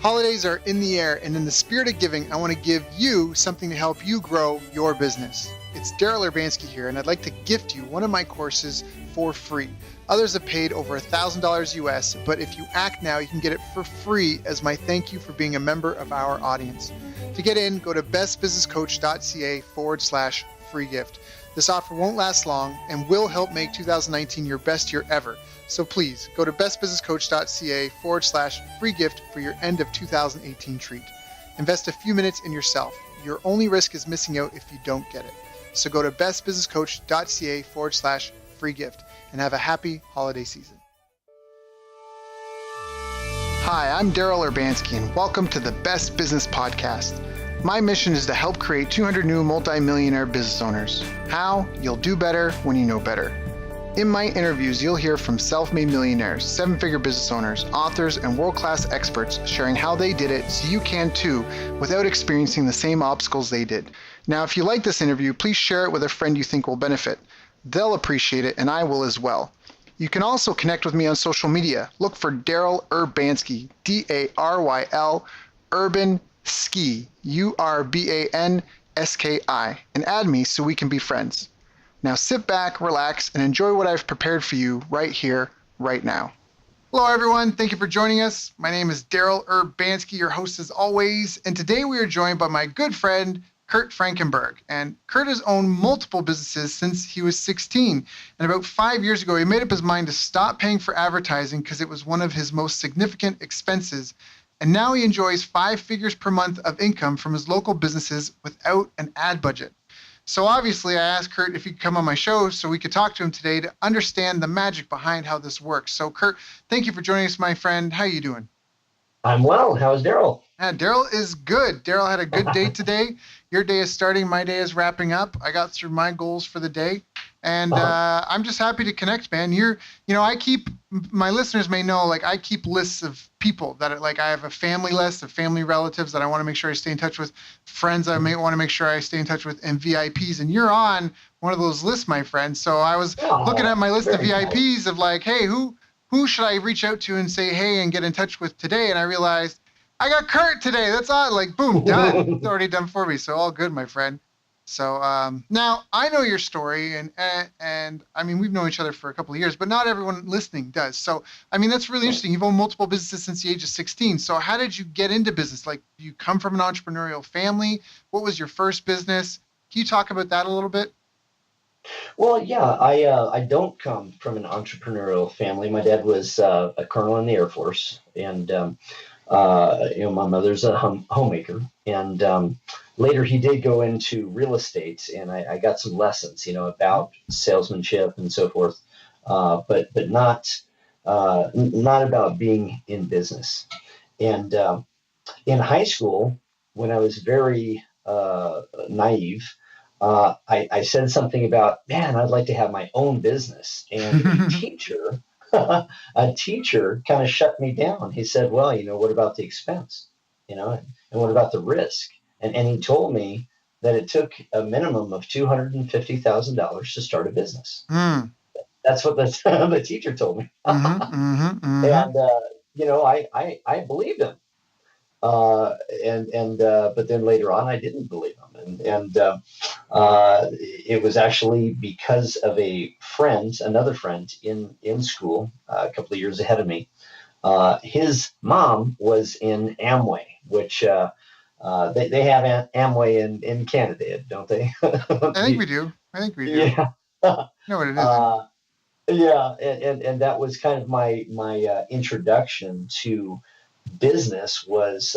Holidays are in the air, and in the spirit of giving, I want to give you something to help you grow your business. It's Daryl Urbanski here, and I'd like to gift you one of my courses for free. Others have paid over $1,000 US, but if you act now, you can get it for free as my thank you for being a member of our audience. To get in, go to bestbusinesscoach.ca/free gift. This offer won't last long and will help make 2019 your best year ever. So please go to bestbusinesscoach.ca/free gift for your end of 2018 treat. Invest a few minutes in yourself. Your only risk is missing out if you don't get it. So go to bestbusinesscoach.ca/free gift and have a happy holiday season. Hi, I'm Daryl Urbanski and welcome to the Best Business Podcast. My mission is to help create 200 new multi-millionaire business owners. How? You'll do better when you know better. In my interviews, you'll hear from self-made millionaires, seven-figure business owners, authors, and world-class experts sharing how they did it so you can too without experiencing the same obstacles they did. Now, if you like this interview, please share it with a friend you think will benefit. They'll appreciate it and I will as well. You can also connect with me on social media. Look for Daryl Urbanski, D-A-R-Y-L, Urban Ski, U-R-B-A-N-S-K-I, and add me so we can be friends. Now sit back, relax, and enjoy what I've prepared for you right here, right now. Hello everyone, thank you for joining us. My name is Daryl Urbanski, your host as always, and today we are joined by my good friend, Kurt Frankenberg. And Kurt has owned multiple businesses since he was 16. And about 5 years ago, he made up his mind to stop paying for advertising because it was one of his most significant expenses. And now he enjoys 5 figures per month of income from his local businesses without an ad budget. So obviously I asked Kurt if he could come on my show so we could talk to him today to understand the magic behind how this works. So Kurt, thank you for joining us, my friend. How are you doing? I'm well. How's Daryl? Daryl is good. Daryl had a good day today. Your day is starting. My day is wrapping up. I got through my goals for the day. And I'm just happy to connect, man. My listeners may know, I keep lists of people that I have a family list of family relatives that I want to make sure I stay in touch with, friends I may want to make sure I stay in touch with, and VIPs. And you're on one of those lists, my friend. So I was looking at my list of VIPs of hey, who should I reach out to and say, hey, and get in touch with today? And I realized I got Kurt today. That's all. Boom, done. It's already done for me. So all good, my friend. So now I know your story, and I mean, we've known each other for a couple of years, but not everyone listening does. So, I mean, that's really interesting. You've owned multiple businesses since the age of 16. So how did you get into business? Do you come from an entrepreneurial family? What was your first business? Can you talk about that a little bit? Well, yeah, I don't come from an entrepreneurial family. My dad was a colonel in the Air Force, and my mother's a homemaker, and later he did go into real estate, and I got some lessons, about salesmanship and so forth, but not about being in business. And in high school, when I was very naive, I said something about, man, I'd like to have my own business, and a teacher kind of shut me down. He said, well, what about the expense, and what about the risk? And he told me that it took a minimum of $250,000 to start a business. Mm. That's what the teacher told me. And, I believed him. But then later on, I didn't believe him. And it was actually because of another friend in school, a couple of years ahead of me. His mom was in Amway, which they have Amway in Canada, don't they? I think we do. Yeah. No, what it is. Yeah, and that was kind of my introduction to business was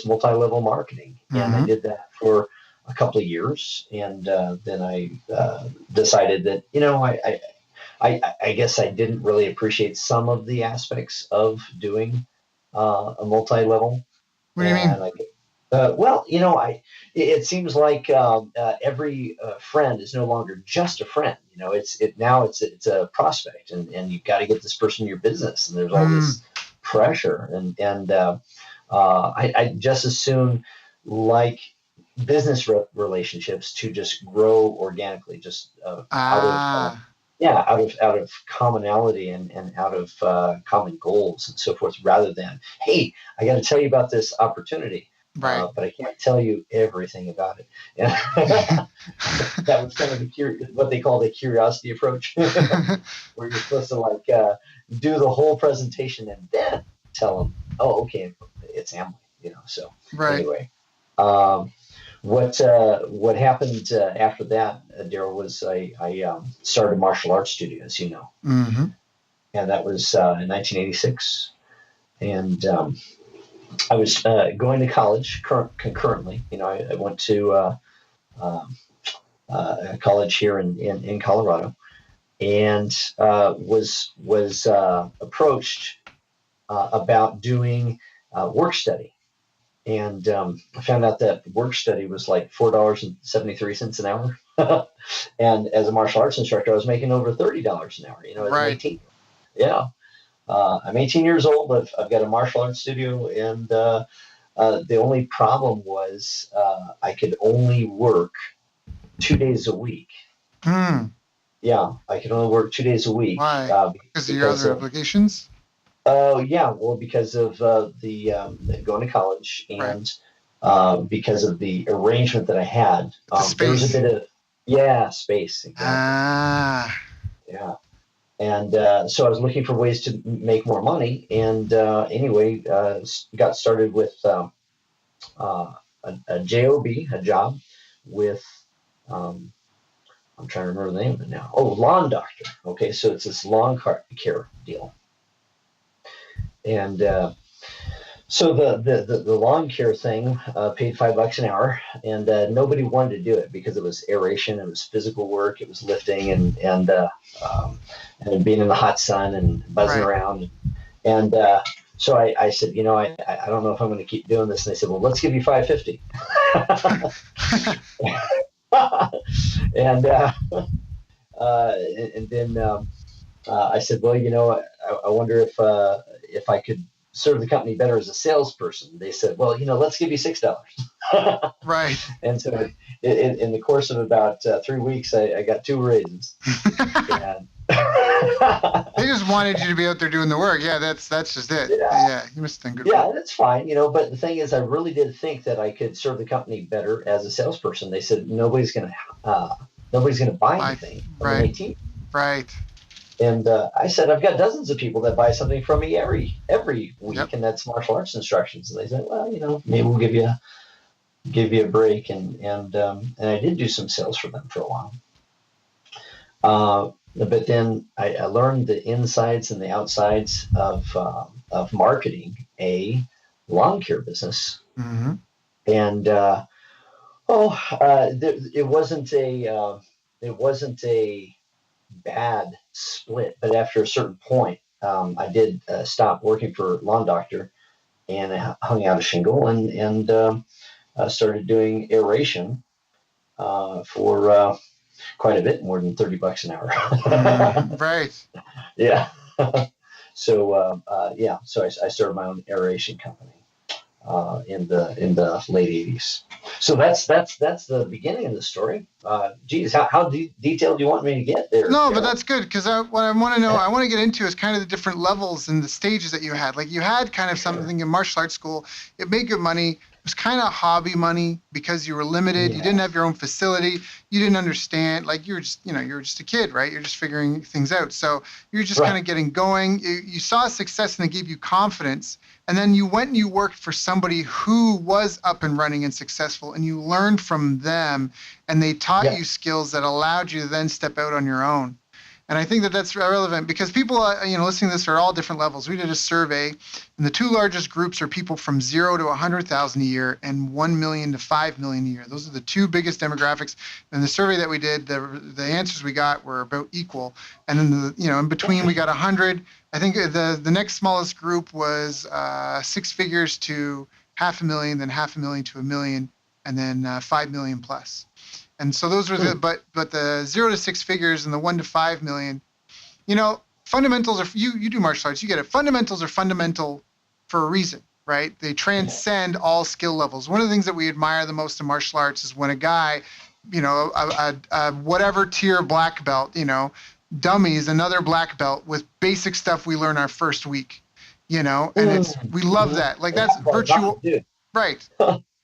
multi-level marketing, and I did that for a couple of years, and then I decided that I guess I didn't really appreciate some of the aspects of doing a multi-level. What do you mean? It seems like every friend is no longer just a friend. It's a prospect, and you've got to get this person in your business, and there's all this pressure, and I just as soon like business relationships to just grow organically, just out of yeah, out of commonality and out of common goals and so forth, rather than, hey, I got to tell you about this opportunity, Right. but I can't tell you everything about it. Yeah. That was kind of what they call the curiosity approach, where you're supposed to do the whole presentation and then tell them, oh, okay, it's Amway, So Right. anyway, um, what happened after that, Daryl, was I started a martial arts studio, as you know, Mm-hmm. and that was in 1986, and I was going to college concurrently. I went to um, college here in Colorado, and was approached about doing work study, and I found out that work study was like $4.73 an hour, and as a martial arts instructor, I was making over $30 an hour. As an Right. 18. Yeah, I'm 18 years old. I've got a martial arts studio, and the only problem was I could only work 2 days a week. Hmm. Yeah, I could only work 2 days a week Why? Because of your because other of obligations? yeah, well, because of the going to college, Right. and because of the arrangement that I had. The There was a space. bit of space, exactly. Ah. Yeah, and so I was looking for ways to make more money, and anyway, got started with a job, a job with. I'm trying to remember the name of it now. Oh, lawn doctor. Okay, so it's this lawn care deal, and so the lawn care thing paid $5 an hour, and nobody wanted to do it because it was aeration, it was physical work, it was lifting, and being in the hot sun and buzzing Right. around, and so I said, I don't know if I'm going to keep doing this, and they said, well, let's give you $550, and and then I said, well, I wonder if I could serve the company better as a salesperson. They said, well, let's give you $6. Right. And so in the course of about 3 weeks, I got 2 raises. And They just wanted you to be out there doing the work. Yeah, that's just it. Yeah. Yeah, you must have done good. Yeah, that's fine, but the thing is, I really did think that I could serve the company better as a salesperson. They said nobody's going to buy anything from an Right. 18. Right. And I said, I've got dozens of people that buy something from me every week, Yep. and that's martial arts instructions. And they said, well, maybe we'll give you a break, and I did do some sales for them for a while. But then I learned the insides and the outsides of marketing a lawn care business, Mm-hmm. and it wasn't a bad split, but after a certain point, I did stop working for Lawn Doctor, and I hung out a shingle, and started doing aeration for quite a bit more than $30 an hour. Right. Yeah. So so I started my own aeration company in the late '80s. So that's the beginning of the story. Geez, how detailed do you want me to get there? No, but that's good, because what I want to know, I want to get into is kind of the different levels and the stages that you had. Like, you had kind of something in martial arts school. It made good money. It was kind of hobby money because you were limited. Yeah. You didn't have your own facility. You didn't understand. Like, you were just a kid, right? You're just figuring things out. So you're just kind of getting going. You saw success, and it gave you confidence. And then you went and you worked for somebody who was up and running and successful, and you learned from them, and they taught you skills that allowed you to then step out on your own. And I think that that's relevant, because people, listening to this are all different levels. We did a survey, and the 2 largest groups are people from 0 to 100,000 a year and 1 million to 5 million a year. Those are the 2 biggest demographics. And the survey that we did, the answers we got were about equal. And then in between we got 100. I think the next smallest group was 6 figures to 500,000, then 500,000 to 1 million, and then 5 million plus. And so those were but the 0 to 6 figures and the 1 to 5 million, fundamentals are, you do martial arts, you get it. Fundamentals are fundamental for a reason, right? They transcend all skill levels. One of the things that we admire the most in martial arts is when a guy, a whatever tier black belt, dummies, another black belt with basic stuff we learn our first week, and we love that. Like that's virtual, right?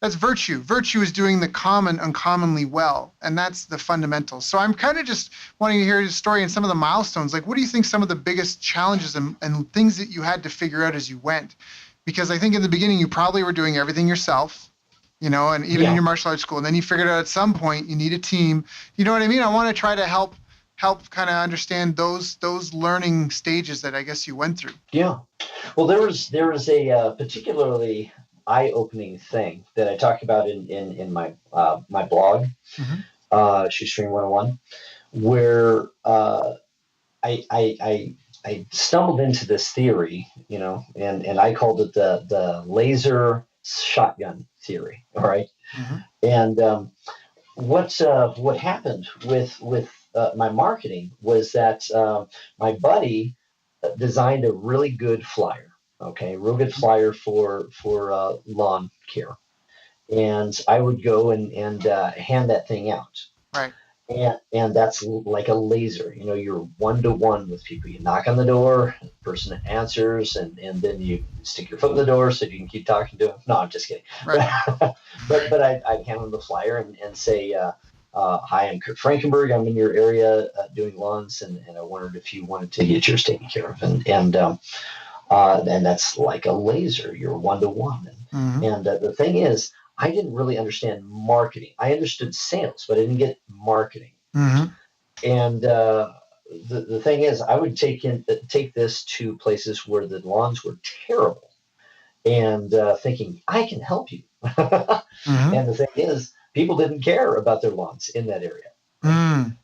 That's virtue. Virtue is doing the common uncommonly well, and that's the fundamentals. So I'm kind of just wanting to hear your story and some of the milestones. Like, what do you think some of the biggest challenges and things that you had to figure out as you went? Because I think in the beginning you probably were doing everything yourself, and even in your martial arts school, and then you figured out at some point you need a team. You know what I mean? I want to try to help kind of understand those learning stages that I guess you went through. Yeah. Well, there was a particularly eye-opening thing that I talk about in my my blog, Shoestring 101, where I stumbled into this theory, and I called it the laser shotgun theory. All right. And what happened with my marketing was that my buddy designed a really good flyer. Okay, real good flyer for lawn care, and I would go and hand that thing out. Right. And that's like a laser. You're one-to-one with people. You knock on the door, the person answers, and then you stick your foot in the door so you can keep talking to them. No, I'm just kidding. Right. but I'd hand them the flyer and say, hi, I'm Kurt Frankenberg. I'm in your area doing lawns, and I wondered if you wanted to get yours taken care of. And that's like a laser. You're one-to-one. And the thing is, I didn't really understand marketing. I understood sales, but I didn't get marketing. And the thing is, I would take this to places where the lawns were terrible, and thinking I can help you. And the thing is, people didn't care about their lawns in that area.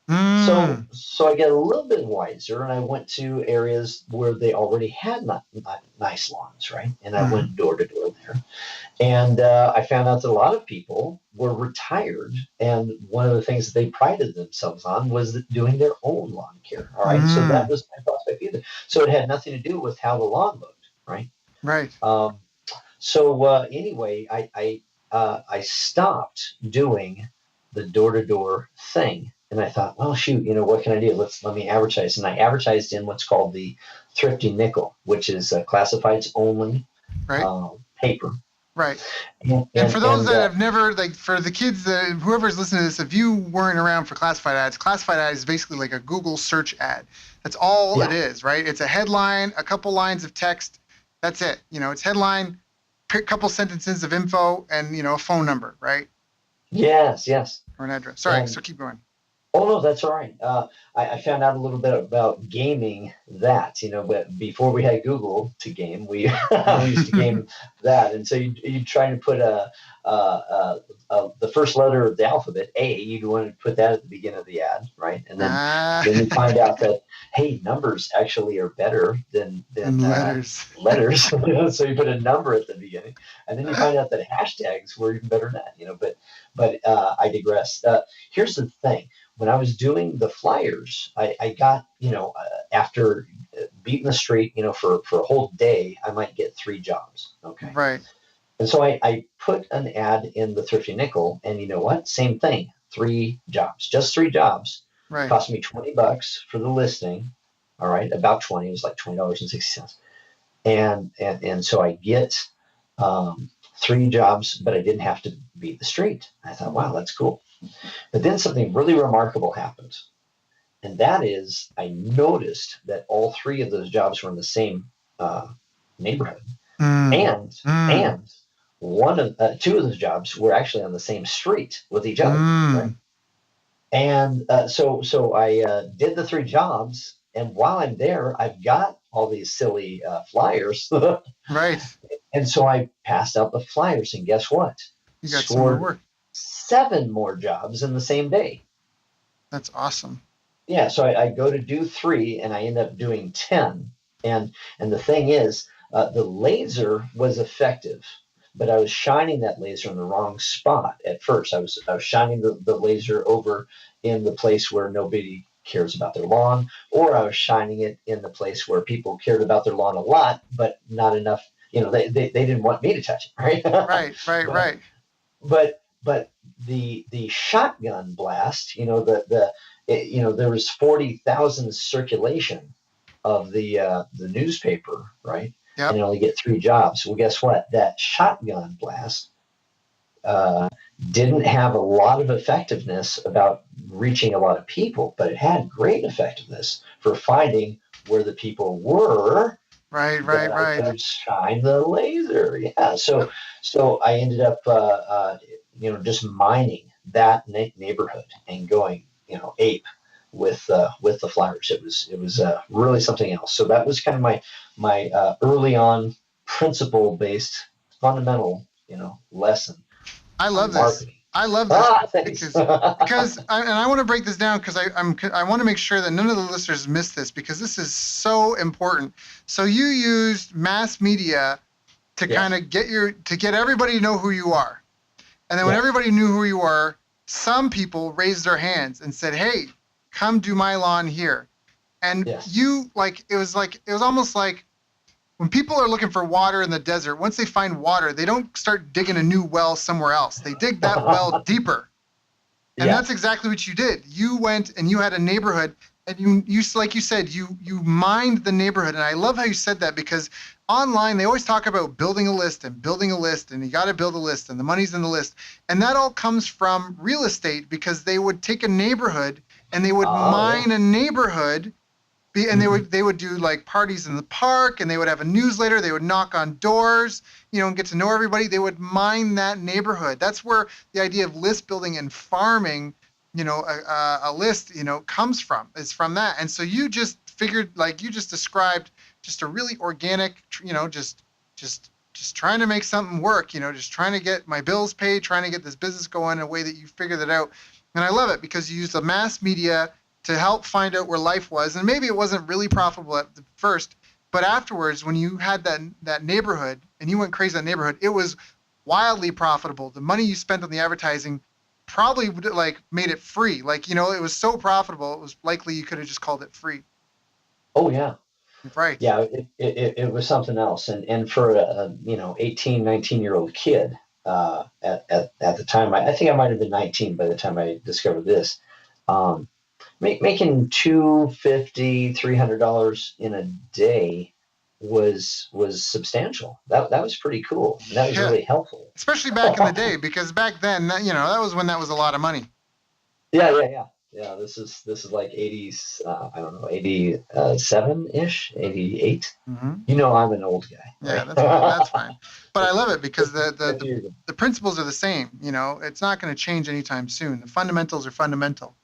So I got a little bit wiser, and I went to areas where they already had not nice lawns, right? And I went door to door there, and I found out that a lot of people were retired, and one of the things that they prided themselves on was doing their own lawn care. All right, so that was my prospect either. So it had nothing to do with how the lawn looked, right? Right. Anyway, I stopped doing the door-to-door thing, and I thought, well, shoot, what can I do? Let me advertise. And I advertised in what's called the Thrifty Nickel, which is classifieds only paper. Right. And for those that have never, for the kids, whoever's listening to this, if you weren't around for classified ads is basically like a Google search ad. That's all it is, right? It's a headline, a couple lines of text. That's it. It's headline, a couple sentences of info, and, a phone number, right? Yes. Or an address. Sorry, so keep going. Oh, no, that's all right. I found out a little bit about gaming that, but before we had Google to game, we used to game that. And so you try to put the first letter of the alphabet, A, you'd want to put that at the beginning of the ad, right? And then you find out that, hey, numbers actually are better than letters. So you put a number at the beginning, and then you find out that hashtags were even better than that, but I digress. Here's the thing. When I was doing the flyers, I got, after beating the street, for a whole day, I might get 3 jobs. Okay. Right. And so I put an ad in the Thrifty Nickel, and you know what? Same thing. 3 jobs, just 3 jobs. Right. Cost me $20 for the listing. All right. About 20, it was like $20.60. And so I get 3 jobs, but I didn't have to beat the street. I thought, wow, that's cool. But then something really remarkable happened. And that is, I noticed that all 3 of those jobs were in the same neighborhood. And 2 of those jobs were actually on the same street with each other. Right? And so I did the 3 jobs. And while I'm there, I've got all these silly flyers. Right. And so I passed out the flyers. And guess what? You got some more work. 7 more jobs in the same day. That's awesome. Yeah, so I go to do 3, and I end up doing 10. And the thing is, the laser was effective, but I was shining that laser in the wrong spot at first. I was shining the laser over in the place where nobody cares about their lawn, or I was shining it in the place where people cared about their lawn a lot, but not enough. They didn't want me to touch it, right? Right. But the shotgun blast, there was 40,000 circulation of the newspaper, right? Yep. And you only get 3 jobs. Well, guess what? That shotgun blast didn't have a lot of effectiveness about reaching a lot of people, but it had great effectiveness for finding where the people were. Right. I could shine the laser. Yeah. So I ended up, just mining that neighborhood and going, ape with the flyers. It was really something else. So that was kind of my early on principle based fundamental, lesson. I love this. I love this because I want to break this down because I want to make sure that none of the listeners miss this because this is so important. So you used mass media to kind of get everybody to know who you are, and then when everybody knew who you are, some people raised their hands and said, "Hey, come do my lawn here," and you it was almost like. When people are looking for water in the desert, once they find water, they don't start digging a new well somewhere else. They dig that well deeper. And that's exactly what you did. You went and you had a neighborhood and you like you said, you mined the neighborhood. And I love how you said that because online, they always talk about building a list and you got to build a list and the money's in the list. And that all comes from real estate because they would take a neighborhood and they would mine a neighborhood. And they would do like parties in the park and they would have a newsletter. They would knock on doors, and get to know everybody. They would mine that neighborhood. That's where the idea of list building and farming, a list, comes from. It's from that. And so you just figured, like you just described, just a really organic, just trying to make something work, just trying to get my bills paid, trying to get this business going in a way that you figured it out. And I love it because you use the mass media to help find out where life was. And maybe it wasn't really profitable at the first, but afterwards, when you had that neighborhood and you went crazy in that neighborhood, it was wildly profitable. The money you spent on the advertising probably made it free. It was so profitable, it was likely you could have just called it free. Oh yeah. Right. Yeah, it was something else. And for a 18, 19-year-old kid at the time, I think I might have been 19 by the time I discovered this. Making $250, $300 in a day was substantial. That was pretty cool. And that was really helpful, especially back in the day, because back then that was when that was a lot of money. Yeah. This is like 80s. I don't know, 87-ish, 88. Mm-hmm. I'm an old guy. Right? Yeah, that's fine. But I love it because the principles are the same. It's not going to change anytime soon. The fundamentals are fundamental.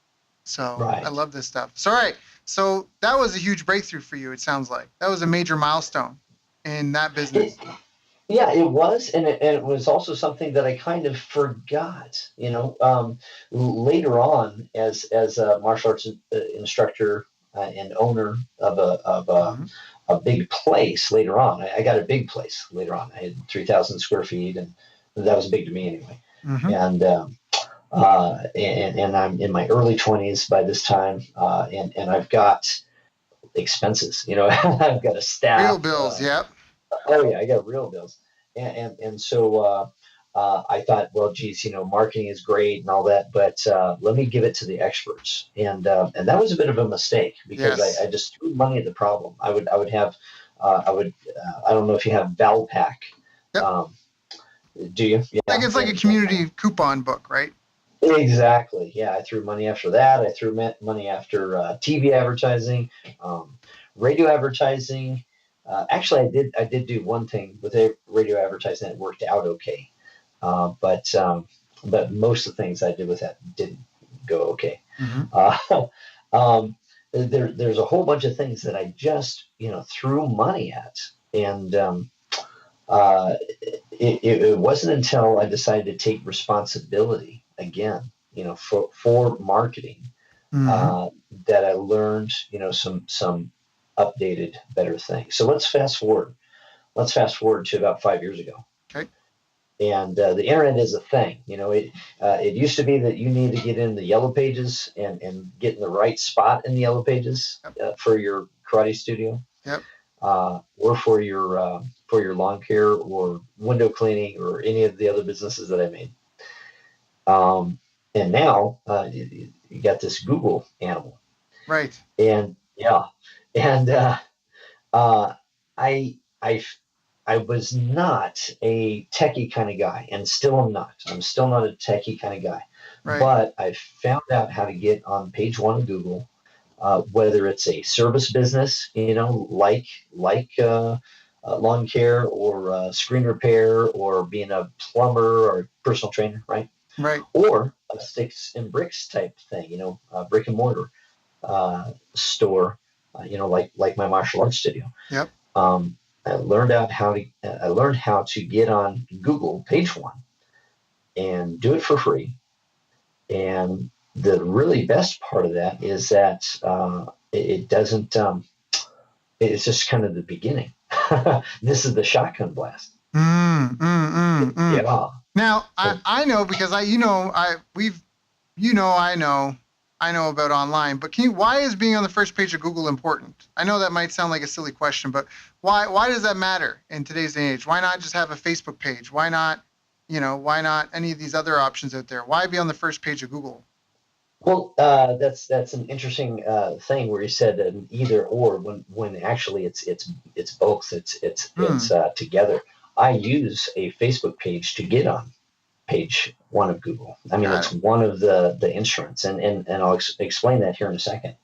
So I love this stuff. So, all right. So that was a huge breakthrough for you. It sounds like that was a major milestone in that business. It was. And it was also something that I kind of forgot, later on as a martial arts instructor and owner of a big place later on. I got a big place later on. I had 3,000 square feet and that was big to me anyway. Mm-hmm. And I'm in my early 20s by this time, and I've got expenses. I've got a staff. Real bills, yep. Oh yeah, I got real bills, and so I thought, well, geez, marketing is great and all that, but let me give it to the experts, and that was a bit of a mistake because I just threw money at the problem. I would have I don't know if you have Valpak. Yep. Do you? Yeah. I think it's like a community coupon book, right? Exactly. Yeah, I threw money after that. I threw money after TV advertising, radio advertising. Actually, I did do one thing with radio advertising that worked out okay, but most of the things I did with that didn't go okay. Mm-hmm. There's a whole bunch of things that I just threw money at, and it wasn't until I decided to take responsibility again, for marketing, that I learned, some updated, better things. So let's fast forward to about 5 years ago. Okay. And the internet is a thing. It used to be that you need to get in the yellow pages and get in the right spot in the yellow pages for your karate studio. Yep. Or for your lawn care or window cleaning or any of the other businesses that I made. And now you got this Google animal. Right. And yeah, and I I I was not a techie kind of guy, and still am not. I'm still not a techie kind of guy. Right. But I found out how to get on page one of Google, whether it's a service business, like lawn care or screen repair or being a plumber or personal trainer, right? Right. Or a sticks and bricks type thing, brick and mortar store, like my martial arts studio. Yep. I learned how to get on Google page one and do it for free. And the really best part of that is that it doesn't. It's just kind of the beginning. This is the shotgun blast. Yeah. Now I know because I know about online, but why is being on the first page of Google important? I know that might sound like a silly question, but why does that matter in today's age? Why not just have a Facebook page? Why not any of these other options out there? Why be on the first page of Google? Well, that's an interesting thing where you said an either or when actually it's both. It's together. I use a Facebook page to get on page one of Google. I mean, it's one of the instruments, and I'll explain that here in a second.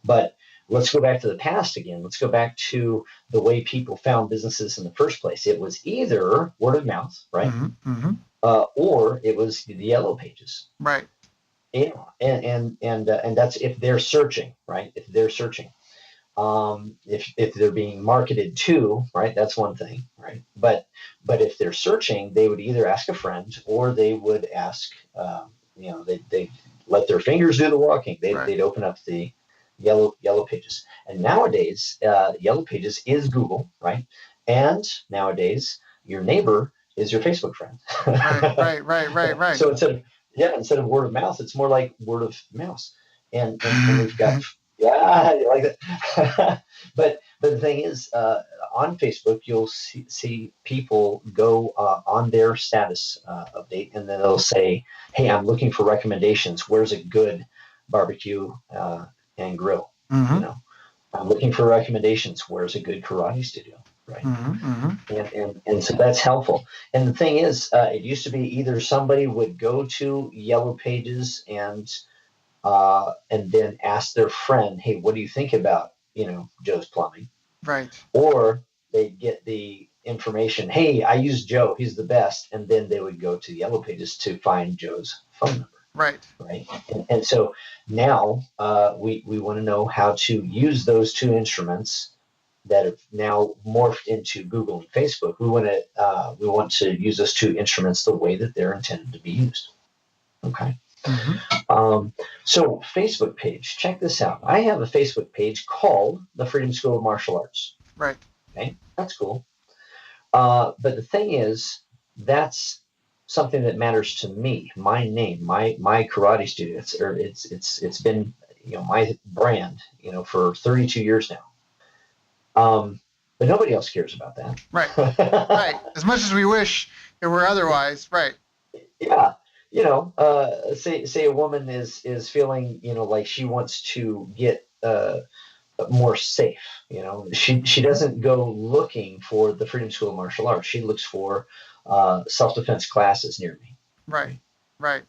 But let's go back to the past again. Let's go back to the way people found businesses in the first place. It was either word of mouth, right? Or it was the yellow pages. Right. Yeah, and that's if they're searching, right? If they're searching, if they're being marketed to, right? That's one thing, right? But if they're searching, they would either ask a friend or they would ask, they let their fingers do the walking. They'd open up the yellow pages. And nowadays, yellow pages is Google, right? And nowadays, your neighbor is your Facebook friend. Right. So instead of word of mouth, it's more like word of mouse. And we've got, you like that. But the thing is, on Facebook, you'll see people go on their status update, and then they'll say, "Hey, I'm looking for recommendations. Where's a good barbecue and grill? I'm looking for recommendations. Where's a good karate studio?" Right. And so that's helpful. And the thing is, it used to be either somebody would go to Yellow Pages and then ask their friend, "Hey, what do you think about, Joe's Plumbing?" Right. Or they'd get the information, "Hey, I use Joe. He's the best." And then they would go to Yellow Pages to find Joe's phone number. Right. And so now we want to know how to use those two instruments that have now morphed into Google and Facebook. We want to use those two instruments the way that they're intended to be used. Okay. So Facebook page, check this out. I have a Facebook page called the Freedom School of Martial Arts. Right. Okay, that's cool. But the thing is, that's something that matters to me. My name, my karate studio. It's been my brand for 32 years now. But nobody else cares about that. Right. Right. As much as we wish it were otherwise. Right. Yeah. Say a woman is feeling, like she wants to get more safe. She doesn't go looking for the Freedom School of Martial Arts. She looks for self-defense classes near me. Right. Right.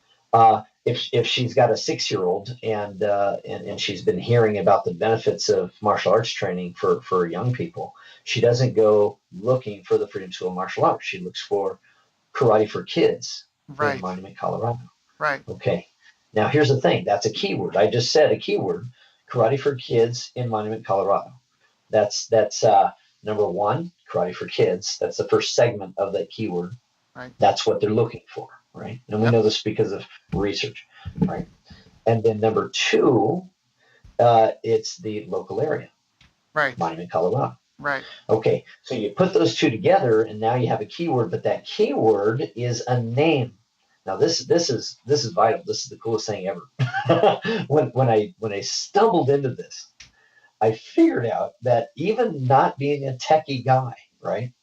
If she's got a 6-year-old and she's been hearing about the benefits of martial arts training for young people, she doesn't go looking for the Freedom School of Martial Arts. She looks for Karate for Kids in Monument, Colorado. Right. Okay. Now here's the thing. That's a keyword. I just said a keyword. Karate for Kids in Monument, Colorado. That's number one. Karate for Kids. That's the first segment of that keyword. Right. That's what they're looking for. Right. And we know this because of research. Right. And then number two, it's the local area. Right. Monument, Colorado. Right. Okay. So you put those two together and now you have a keyword, but that keyword is a name. Now this is vital. This is the coolest thing ever. when I stumbled into this, I figured out that even not being a techie guy, right?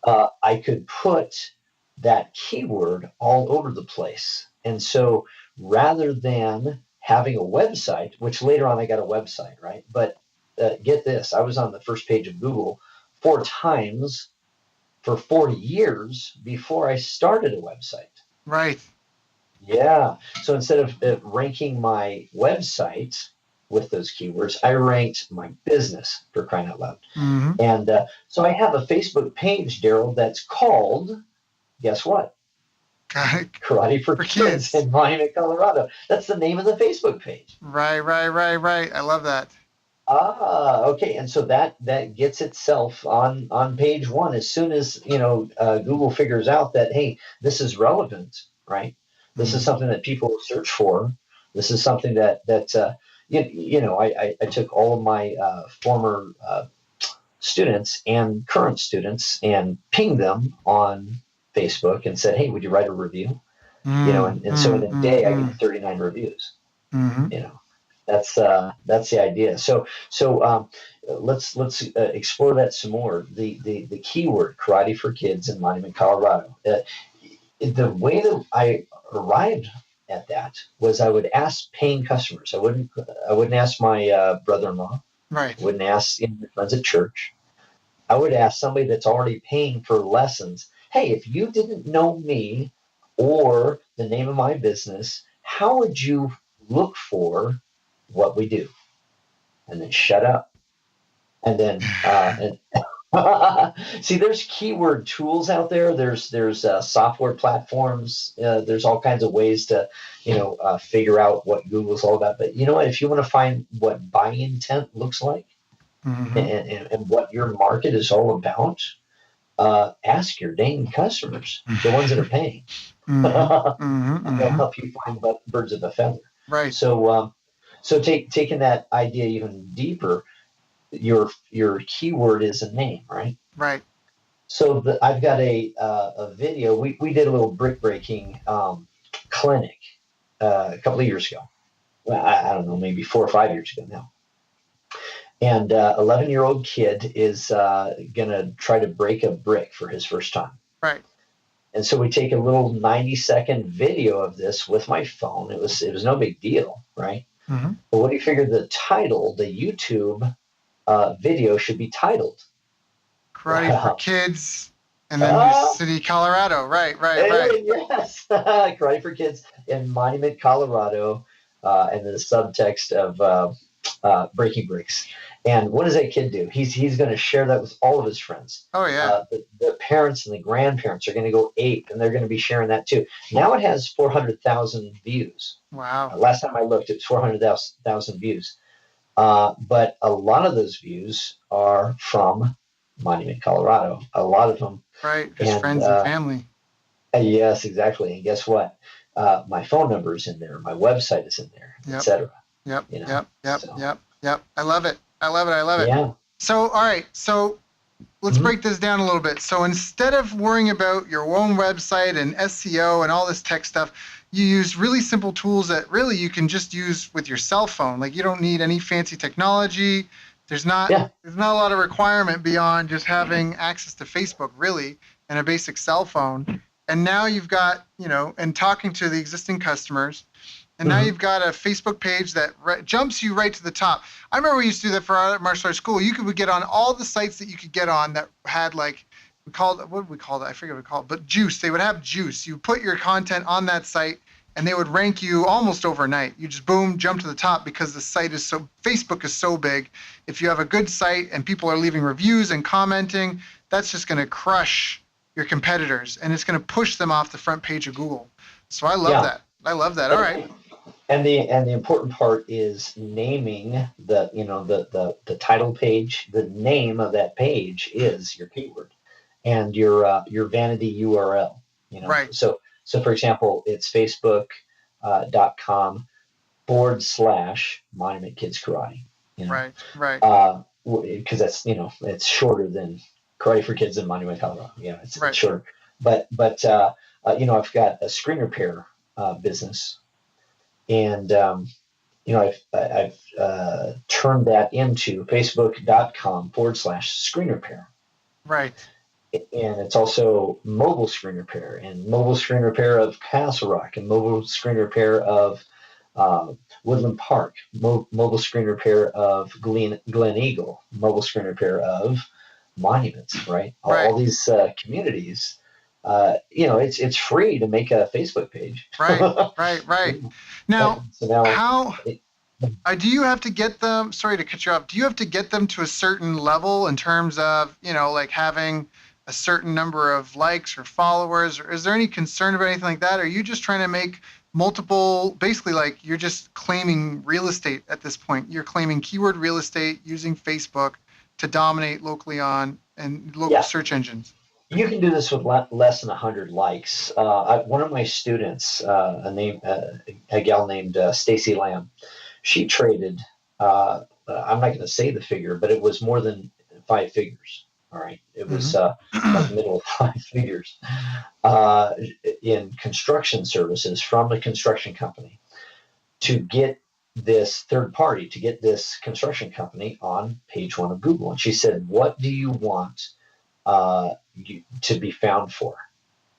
I could put that keyword all over the place. And so rather than having a website, which later on I got a website, right? But get this, I was on the first page of Google 4 times for 4 years before I started a website. Right. Yeah. So instead of ranking my website with those keywords, I ranked my business, for crying out loud. Mm-hmm. And so I have a Facebook page, Daryl, that's called, guess what? Karate for Kids in Miami, Colorado. That's the name of the Facebook page. Right. I love that. Okay. And so that gets itself on page 1 as soon as, Google figures out that, hey, this is relevant, right? This is something that people search for. This is something that I took all of my former students and current students and pinged them on Facebook and said, hey, would you write a review? So in a day I get 39 reviews. That's the idea. So let's explore that some more. The keyword Karate for Kids in Monument, Colorado. The way that I arrived at that was I would ask paying customers. I wouldn't ask my brother-in-law. Right. I wouldn't ask my friends at church. I would ask somebody that's already paying for lessons. Hey, if you didn't know me or the name of my business, how would you look for what we do? And then shut up. And then see, there's keyword tools out there. There's software platforms. There's all kinds of ways to figure out what Google's all about. But you know what? If you want to find what buying intent looks like and what your market is all about, ask your dang customers, the ones that are paying. They'll help you find birds of a feather. Right. So taking that idea even deeper, your keyword is a name, right? Right. So I've got a video. We did a little brick breaking clinic a couple of years ago. Well, I don't know, maybe 4 or 5 years ago now. And 11-year-old kid is gonna try to break a brick for his first time. Right. And so we take a little 90-second video of this with my phone. It was no big deal, right? Mm-hmm. But what do you figure the title, the YouTube video should be titled? Karate for Kids and then New City, Colorado. Right. Yes. Karate for Kids in Monument, Colorado, and the subtext of breaking bricks. And what does that kid do? He's going to share that with all of his friends. Oh, yeah. The parents and the grandparents are going to go ape, and they're going to be sharing that too. Now it has 400,000 views. Wow. Last time I looked, it was 400,000 views. But a lot of those views are from Monument, Colorado. A lot of them. Right. His friends and family. Yes, exactly. And guess what? My phone number is in there. My website is in there, etc. Yep. I love it. Yeah. So, all right. So let's break this down a little bit. So instead of worrying about your own website and SEO and all this tech stuff, you use really simple tools that really you can just use with your cell phone. Like you don't need any fancy technology. There's not a lot of requirement beyond just having access to Facebook really and a basic cell phone. And now you've got, and talking to the existing customers. And now you've got a Facebook page that jumps you right to the top. I remember we used to do that for our martial arts school. You would get on all the sites that you could get on that had what did we call it? I forget what we call it, but juice. They would have juice. You put your content on that site and they would rank you almost overnight. You just jump to the top because the site is Facebook is so big. If you have a good site and people are leaving reviews and commenting, that's just going to crush your competitors and it's going to push them off the front page of Google. So I love that. All right. And the important part is naming the title page. The name of that page is your keyword and your vanity URL. Right. So for example, it's facebook.com/Monument Kids Karate. Right. Because that's it's shorter than Karate for Kids in Monument, Colorado. It's shorter. But I've got a screen repair business. And, I've turned that into facebook.com/screen repair. Right. and it's also mobile screen repair and mobile screen repair of Castle Rock and mobile screen repair of Woodland Park, mobile screen repair of Glen Eagle, mobile screen repair of Monuments, right? Right. All these communities, it's free to make a Facebook page. Right. Now, So now, how do you have to get them? Sorry to cut you off. Do you have to get them to a certain level in terms of, like having a certain number of likes or followers? Or is there any concern about anything like that? Or are you just trying to make multiple, basically like you're just claiming real estate at this point? You're claiming keyword real estate using Facebook to dominate locally on and local search engines. You can do this with less than 100 likes. One of my students, a gal named Stacy Lamb, she traded, I'm not going to say the figure, but it was more than 5 figures. All right. It was like middle of 5 figures in construction services from a construction company to get this third party, to get this construction company on page 1 of Google. And she said, what do you want to be found for?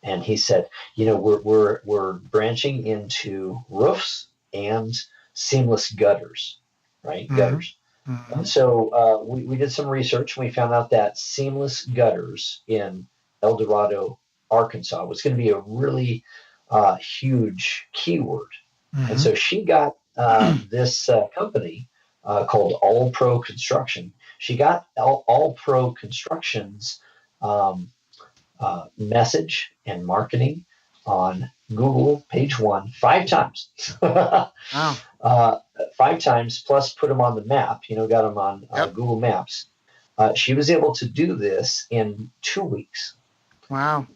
And he said, we're branching into roofs and seamless gutters, right? Gutters. And so we did some research and we found out that seamless gutters in El Dorado, Arkansas was going to be a really huge keyword. And so she got this company called All Pro Construction. She got All Pro Construction's message and marketing on Google page 1 5 times. Wow. 5 times, plus put them on the map, got them on Google Maps. She was able to do this in 2 weeks. Wow.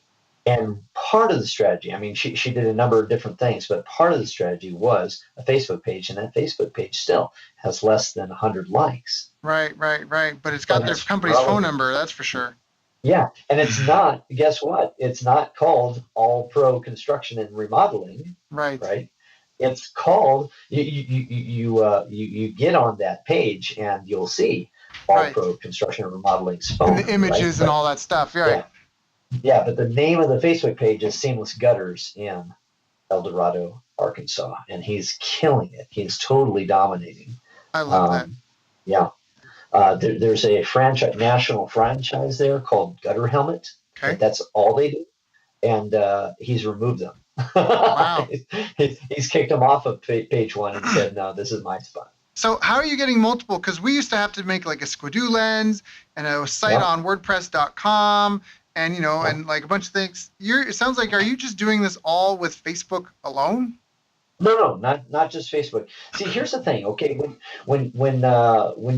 And part of the strategy, I mean, she did a number of different things, but part of the strategy was a Facebook page, and that Facebook page still has less than 100 likes. Right. But it's got their company's phone number, that's for sure. Yeah, and it's not, guess what? It's not called All Pro Construction and Remodeling. Right. It's called, you get on that page and you'll see All Pro Construction and Remodeling's phone. And the images and all that stuff, right? Yeah, but the name of the Facebook page is Seamless Gutters in El Dorado, Arkansas, and he's killing it. He's totally dominating. I love that. Yeah. There's a national franchise there called Gutter Helmet. Okay. That's all they do. And he's removed them. Wow. He's kicked them off of page 1 and said, no, this is my spot. So how are you getting multiple? Because we used to have to make like a Squidoo lens and a site on WordPress.com and, and like a bunch of things. It sounds like, are you just doing this all with Facebook alone? No, not just Facebook. See, here's the thing. Okay, when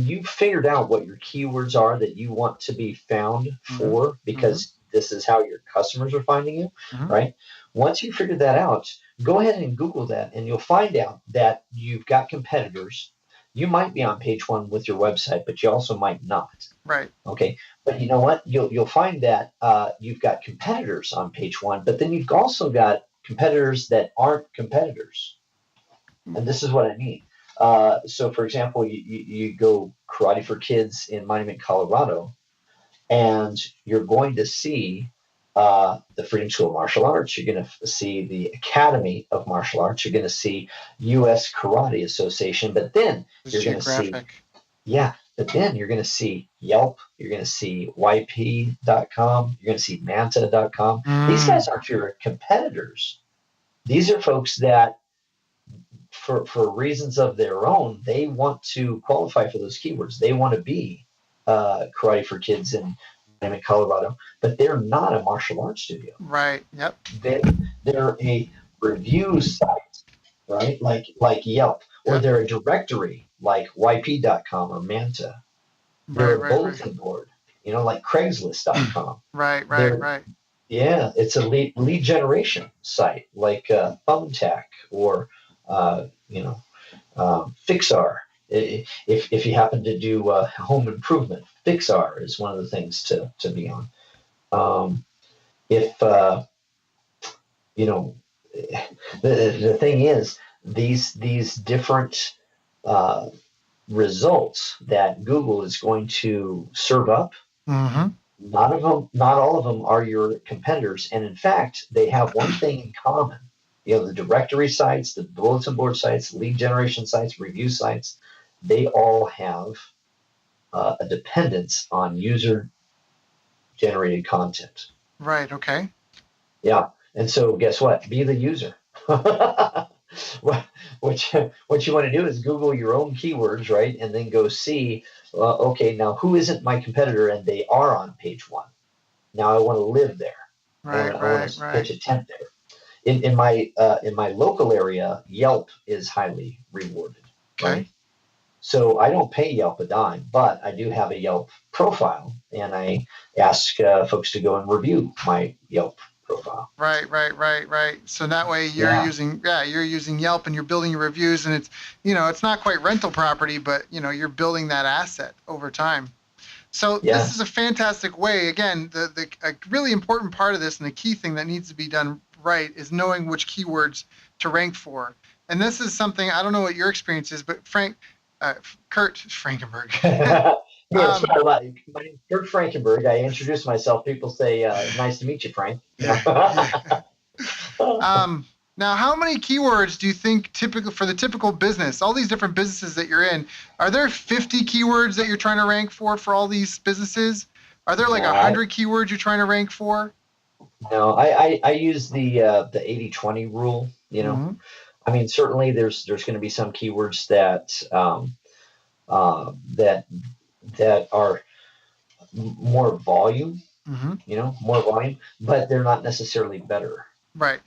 you figured out what your keywords are that you want to be found for, because this is how your customers are finding you, right? Once you figure that out, go ahead and Google that, and you'll find out that you've got competitors. You might be on page 1 with your website, but you also might not. Right. Okay, but you know what? You'll find that you've got competitors on page 1, but then you've also got competitors that aren't competitors. And this is what I mean. So, for example, you go Karate for Kids in Monument, Colorado, and you're going to see the Freedom School of Martial Arts. You're going to see the Academy of Martial Arts. You're going to see U.S. Karate Association. But then you're going to see, but then you're going to see Yelp. You're going to see YP.com. You're going to see Manta.com. These guys aren't your competitors. These are folks that, for reasons of their own, they want to qualify for those keywords. They want to be Karate for Kids in Colorado, but they're not a martial arts studio. Right. Yep. They're a review site, right? Like Yelp, or they're a directory like YP.com or Manta. They're a bulletin board, like Craigslist.com. Right. Yeah, it's a lead generation site like Thumbtack or Fixar. If you happen to do home improvement, Fixar is one of the things to be on. The thing is, these different results that Google is going to serve up Not all of them are your competitors. And in fact, they have one thing in common. The directory sites, the bulletin board sites, lead generation sites, review sites, they all have a dependence on user generated content. Right. Okay. Yeah. And so guess what? Be the user. What you want to do is Google your own keywords, right? And then go see, okay, now who isn't my competitor and they are on page one. Now I want to live there. Right. I want to pitch a tent there. In my local area, Yelp is highly rewarded. Okay. Right? So I don't pay Yelp a dime, but I do have a Yelp profile, and I ask folks to go and review my Yelp profile. Right. So that way you're using Yelp and you're building your reviews, and it's not quite rental property, but you're building that asset over time. So this is a fantastic way. Again, a really important part of this, and the key thing that needs to be done right, is knowing which keywords to rank for. And this is something, I don't know what your experience is, but Kurt Frankenberg. Yes, my name's Kurt Frankenberg. I introduce myself. People say, "Nice to meet you, Frank." Now, how many keywords do you think for the typical business, all these different businesses that you're in, are there 50 keywords that you're trying to rank for all these businesses? Are there like 100 keywords you're trying to rank for? No, I use the 80-20 rule. Mm-hmm. I mean, certainly there's going to be some keywords that that are more volume, more volume, but they're not necessarily better. Right.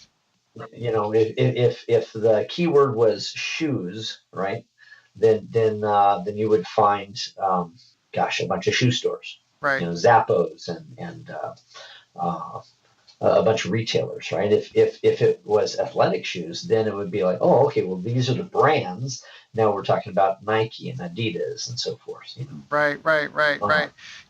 If the keyword was shoes, right, then you would find, a bunch of shoe stores, right, Zappos and a bunch of retailers, right? If it was athletic shoes, then it would be like, oh, okay, well, these are the brands. Now we're talking about Nike and Adidas and so forth. Right.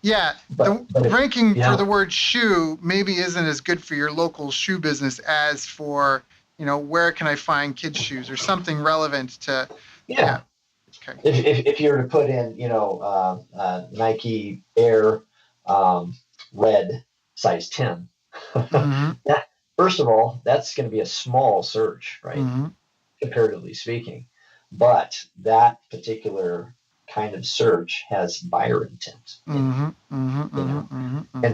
Yeah, but ranking for the word shoe maybe isn't as good for your local shoe business as for, where can I find kids' shoes or something relevant to. Yeah. Okay. If you were to put in, Nike Air red size 10. Mm-hmm. First of all, that's going to be a small search, right? Mm-hmm. Comparatively speaking. But that particular kind of search has buyer intent. And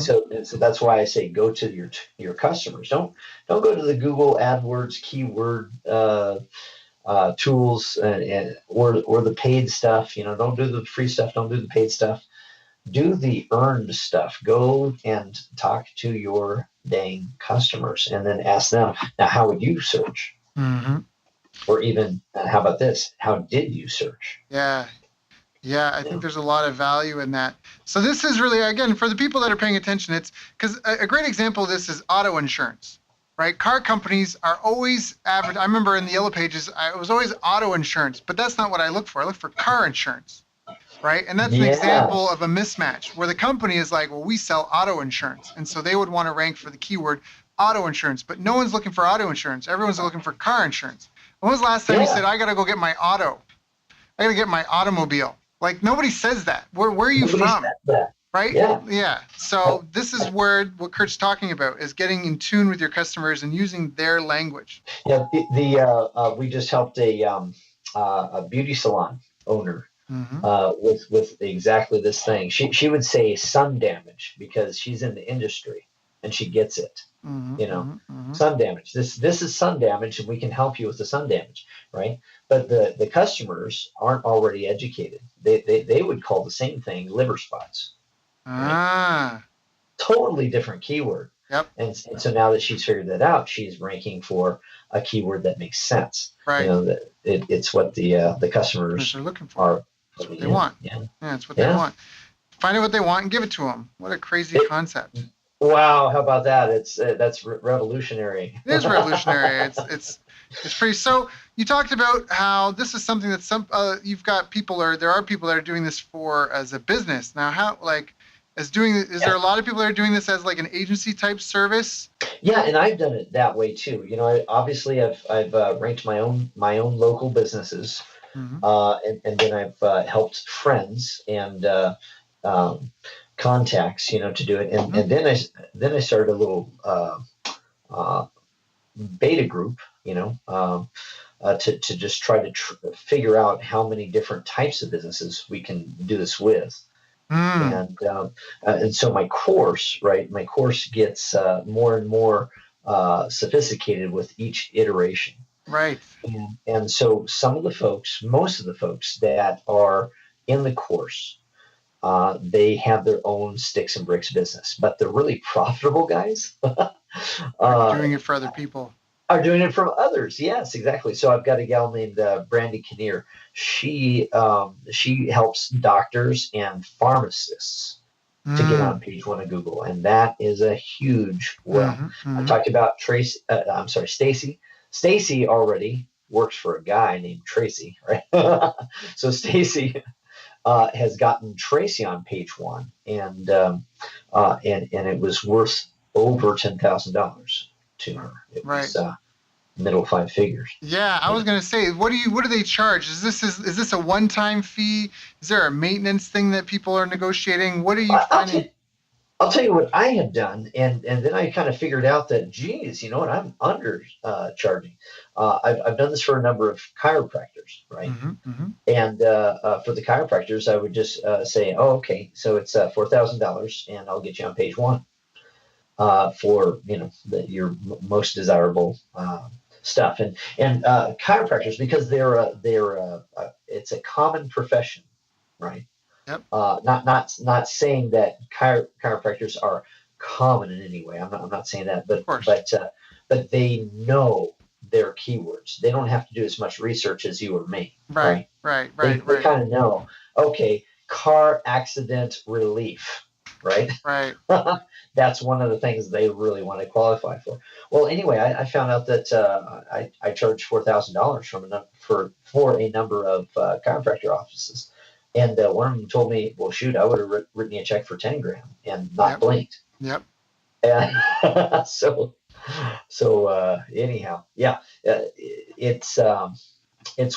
so that's why I say go to your customers. Don't go to the Google AdWords keyword tools or the paid stuff. Don't do the free stuff. Don't do the paid stuff. Do the earned stuff. Go and talk to your dang customers and then ask them, now, how would you search? Mm-hmm. Or even, how about this? How did you search? Yeah, I think there's a lot of value in that. So this is really, again, for the people that are paying attention, it's because a great example of this is auto insurance, right? Car companies are always I remember in the Yellow Pages, it was always auto insurance, but that's not what I look for. I look for car insurance. Right. And that's an example of a mismatch where the company is like, well, we sell auto insurance. And so they would want to rank for the keyword auto insurance, but no one's looking for auto insurance. Everyone's looking for car insurance. When was the last time you said, I got to go get my auto? I got to get my automobile. Like, nobody says that. Where are you from? Right? Yeah. So this is what Kurt's talking about is getting in tune with your customers and using their language. Yeah. We just helped a beauty salon owner. Mm-hmm. With exactly this thing. She would say sun damage because she's in the industry and she gets it. Mm-hmm. Sun damage. This is sun damage, and we can help you with the sun damage, right? But the customers aren't already educated. They would call the same thing liver spots. Right? Totally different keyword. Yep. And so now that she's figured that out, she's ranking for a keyword that makes sense. Right. That it's what the customers are looking for. That's what they want. Yeah, it's what they want. Find out what they want and give it to them. What a crazy concept. Wow, how about that? That's revolutionary. It is revolutionary. It's pretty. So you talked about how this is something that you've got people, or there are people that are doing this for as a business. Now, how is there a lot of people that are doing this as like an agency type service? Yeah, and I've done it that way too. I've ranked my own local businesses. Mm-hmm. And then I've helped friends and contacts, to do it. And then I started a little beta group, to just try to figure out how many different types of businesses we can do this with. And so my course gets more and more sophisticated with each iteration. Right. And so most of the folks that are in the course, they have their own sticks and bricks business, but the really profitable guys are doing it for other people. Are doing it for others. Yes, exactly. So I've got a gal named Brandy Kinnear. She helps doctors and pharmacists to get on page 1 of Google, and that is a huge I talked about Stacy. Stacy already works for a guy named Tracy, right? So Stacy has gotten Tracy on page 1, and it was worth over $10,000 to her. It was middle 5 figures. Yeah, I was gonna say, what do they charge? Is this a one-time fee? Is there a maintenance thing that people are negotiating? What are you finding? I'll tell you what I had done, and then I kind of figured out that, geez, you know what, I'm under charging. I've done this for a number of chiropractors, right? And for the chiropractors, I would just say, oh, okay, so it's $4,000, and I'll get you on page 1 for your most desirable stuff. And chiropractors, because it's a common profession, right? Yep. Not saying that chiropractors are common in any way. I'm not saying that, but they know their keywords. They don't have to do as much research as you or me. Right. They kind of know. Okay, car accident relief. Right. That's one of the things they really want to qualify for. Well, anyway, I found out that I charged $4,000 for a number of chiropractor offices. And one of them told me, well, shoot, I would have written you a check for 10 grand and not blinked. Yep. And so anyhow, yeah, it's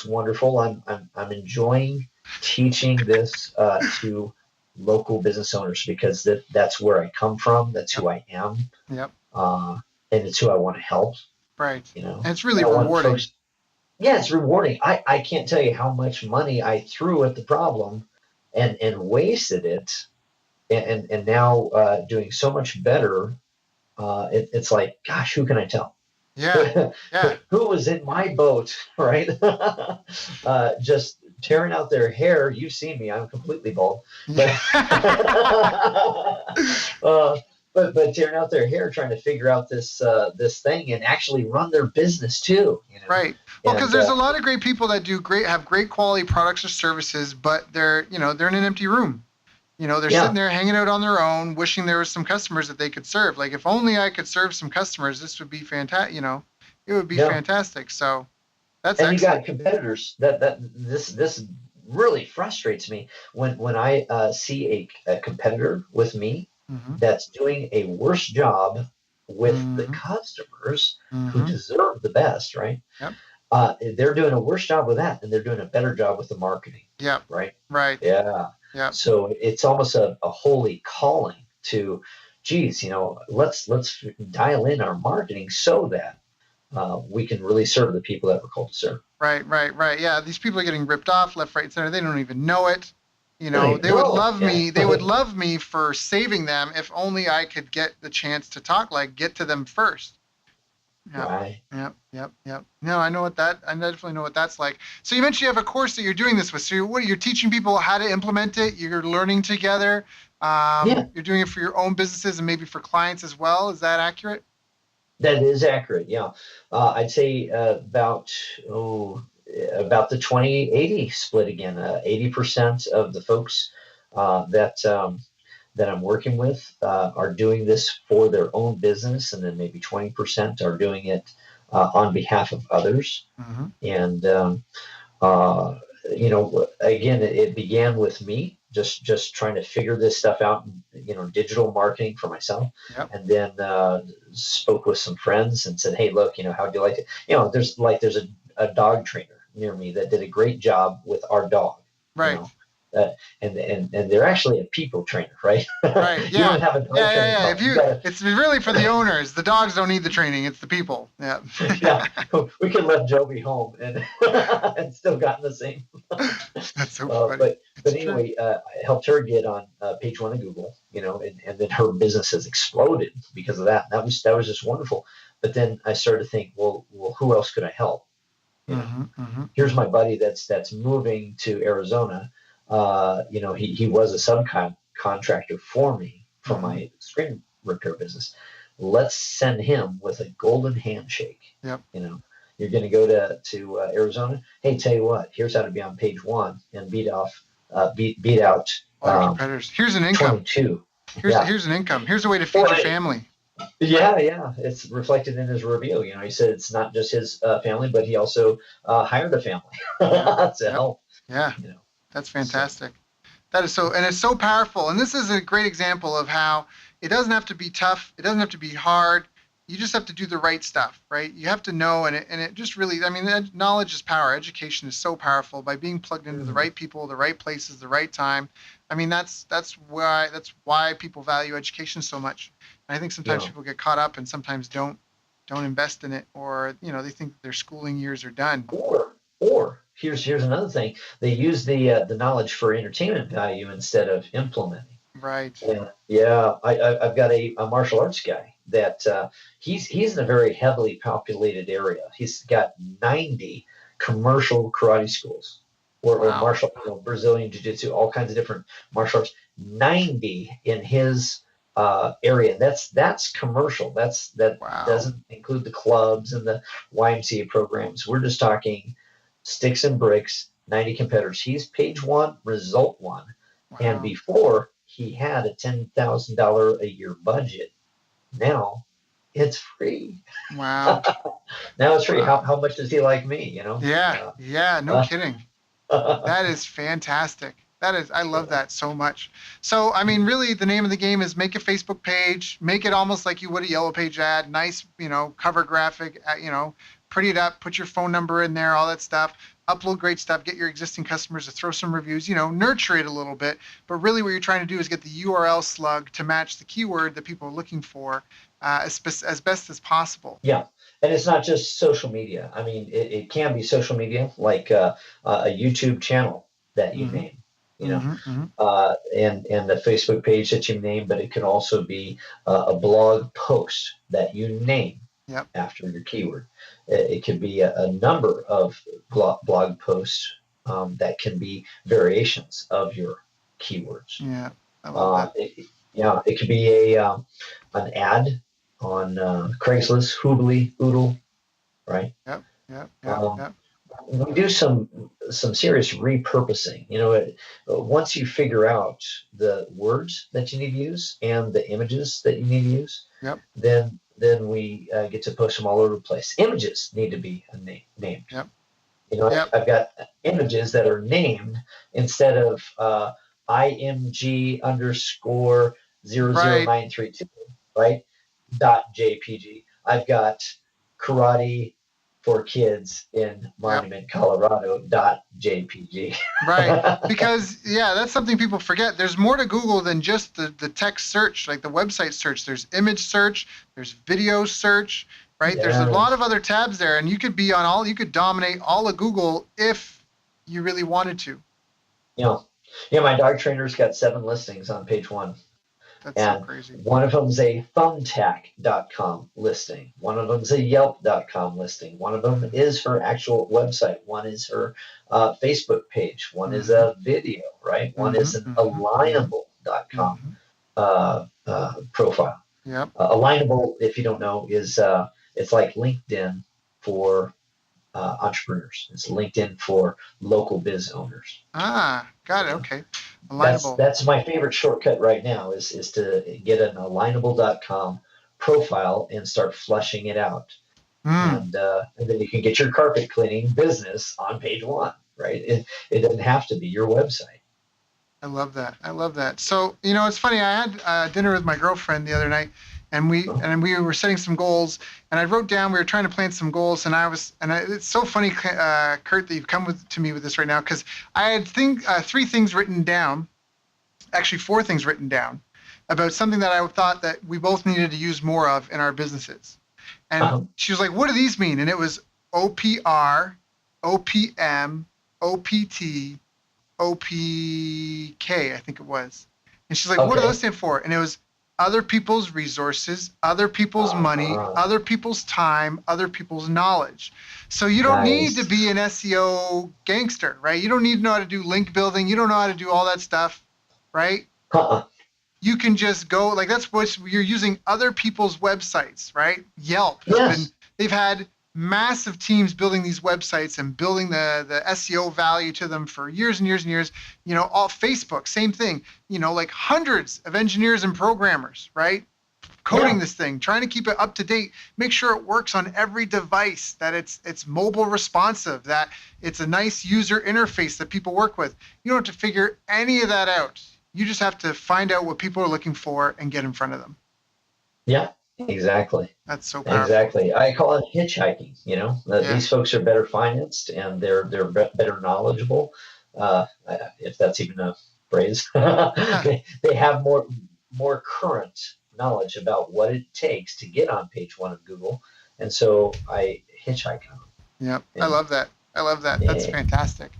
wonderful. I'm enjoying teaching this to local business owners, because that's where I come from. That's who I am. Yep. And it's who I want to help. Right. And it's really rewarding. Yeah, it's rewarding. I can't tell you how much money I threw at the problem and wasted it, and now doing so much better. It's like, gosh, who can I tell? Yeah. Who was in my boat, right? Just tearing out their hair. You've seen me; I'm completely bald. But tearing out their hair, trying to figure out this thing and actually run their business too. Right. Well, because there's a lot of great people that have great quality products or services, but they're in an empty room. They're sitting there hanging out on their own, wishing there was some customers that they could serve. Like, if only I could serve some customers, this would be fantastic. It would be fantastic. So that's excellent. You got competitors this really frustrates me when I see a competitor with me that's doing a worse job with the customers who deserve the best, right? Yep. They're doing a worse job with that, and they're doing a better job with the marketing. Yep. Right. Yeah. So it's almost a holy calling to, geez, let's dial in our marketing so that we can really serve the people that we're called to serve. Right. Yeah, these people are getting ripped off left, right, and center. They don't even know it. They would love me. They would love me for saving them if only I could get the chance to talk, get to them first. Yeah. Right. Yep. No, I definitely know what that's like. So you mentioned you have a course that you're doing this with. So you're teaching people how to implement it. You're learning together. You're doing it for your own businesses and maybe for clients as well. Is that accurate? That is accurate. Yeah. I'd say about the 20-80 split again. 80% of the folks that I'm working with are doing this for their own business, and then maybe 20% are doing it on behalf of others. And again, it began with me just trying to figure this stuff out, digital marketing for myself. Yep. And then spoke with some friends and said, hey, look, how'd you like it? There's a dog trainer near me that did a great job with our dog. Right. and they're actually a people trainer, right? Right. You Yeah. don't have a dog Yeah. training Yeah. problem. It's really for the owners. The dogs don't need the training. It's the people. Yeah. Yeah, we could left Joby home and and still gotten the same. That's so funny. But It's true. anyway, I helped her get on page one of Google, and then her business has exploded because of that. That was just wonderful. But then I started to think, well, who else could I help? Here's my buddy that's moving to Arizona. He was a subcontractor for me for my screen repair business. Let's send him with a golden handshake. Yep. You're going to go to Arizona. Hey, tell you what, here's how to be on page one and beat out competitors. Here's an income. 22. Here's an income. Here's a way to feed your family. Yeah. It's reflected in his review. He said it's not just his family, but he also hired a family to help. Yeah. That's fantastic. That is so, and it's so powerful. And this is a great example of how it doesn't have to be tough. It doesn't have to be hard. You just have to do the right stuff, right? You have to know, and it just really, knowledge is power. Education is so powerful by being plugged into the right people, the right places, the right time. That's why people value education so much. And I think sometimes people get caught up and sometimes don't invest in it, or they think their schooling years are done. Or here's another thing: they use the knowledge for entertainment value instead of implementing. Right. Yeah. I've got a martial arts guy that he's in a very heavily populated area. He's got 90 commercial karate schools or martial, Brazilian jiu-jitsu, all kinds of different martial arts. 90 in his area. That's commercial. That doesn't include the clubs and the YMCA programs. We're just talking sticks and bricks. 90 competitors. He's page one, result one, and before he had a $10,000 a year budget. Now it's free. Wow. Now it's free. How much does he like me? Yeah. No kidding. That is fantastic. I love that so much. So, really the name of the game is make a Facebook page, make it almost like you would a Yellow Page ad, nice, cover graphic, pretty it up, put your phone number in there, all that stuff, upload great stuff, get your existing customers to throw some reviews, nurture it a little bit. But really what you're trying to do is get the URL slug to match the keyword that people are looking for as best as possible. Yeah. And it's not just social media. It can be social media, like a YouTube channel that you name. And the Facebook page that you name, but it can also be a blog post that you name after your keyword. It could be a number of blog posts that can be variations of your keywords. Yeah, I love that. It could be an ad on Craigslist, Hoobly, Oodle, right? Yep. We do some serious repurposing. Once you figure out the words that you need to use and the images that you need to use, then we get to post them all over the place. Images need to be named. I've got images that are named instead of IMG _ 00932, right? .jpg. I've got karate for kids in Monument, Colorado .jpg. Right, because that's something people forget. There's more to Google than just the text search, like the website search. There's image search, there's video search, right? Yeah. There's a lot of other tabs there, and you could be on you could dominate all of Google if you really wanted to. My dog trainer's got 7 listings on page one. That's so crazy. One of them's a thumbtack.com listing. One of them's a yelp.com listing. One of them is her actual website. One is her Facebook page. One is a video, right? One is an alignable.com profile. Yep. Alignable, if you don't know, is it's like LinkedIn for entrepreneurs. It's LinkedIn for local biz owners. Ah, got it. Okay. Alignable. That's my favorite shortcut right now is to get an alignable.com profile and start flushing it out. And then you can get your carpet cleaning business on page one, right? It doesn't have to be your website. I love that. So, it's funny. I had dinner with my girlfriend the other night, and we were setting some goals, and I wrote down, we were trying to plan some goals, and it's so funny, Kurt, that you've come to me with this right now, because I had three things written down, actually four things written down, about something that I thought that we both needed to use more of in our businesses. And she was like, what do these mean? And it was OPR, OPM, OPT, OPK, I think it was. And she's like, what do those stand for? And it was other people's resources, other people's money, other people's time, other people's knowledge. So you don't need to be an SEO gangster, right? You don't need to know how to do link building. You don't know how to do all that stuff, right? You can just go, like, that's what you're using, other people's websites, right? Yelp. Yes. They've had massive teams building these websites and building the SEO value to them for years and years and years. All Facebook, same thing, like hundreds of engineers and programmers, right? Coding this thing, trying to keep it up to date, make sure it works on every device, that it's mobile responsive, that it's a nice user interface that people work with. You don't have to figure any of that out. You just have to find out what people are looking for and get in front of them. Yeah, exactly. That's so powerful. Exactly. I call it hitchhiking. These folks are better financed and they're better knowledgeable. If that's even a phrase, they have more current knowledge about what it takes to get on page one of Google. And so I hitchhike them. Yep. I love that. That's fantastic.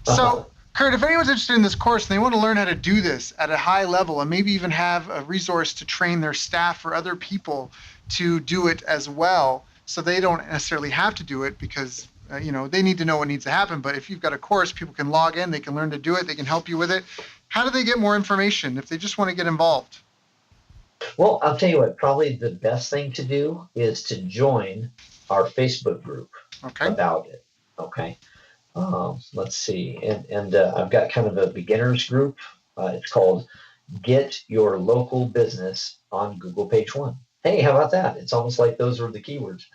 So, Kurt, if anyone's interested in this course and they want to learn how to do this at a high level and maybe even have a resource to train their staff or other people to do it as well, so they don't necessarily have to do it because, they need to know what needs to happen. But if you've got a course, people can log in, they can learn to do it, they can help you with it. How do they get more information if they just want to get involved? Well, I'll tell you what, probably the best thing to do is to join our Facebook group about it. Okay. Let's see. And I've got kind of a beginners group. It's called Get Your Local Business on Google Page One. Hey, how about that? It's almost like those were the keywords.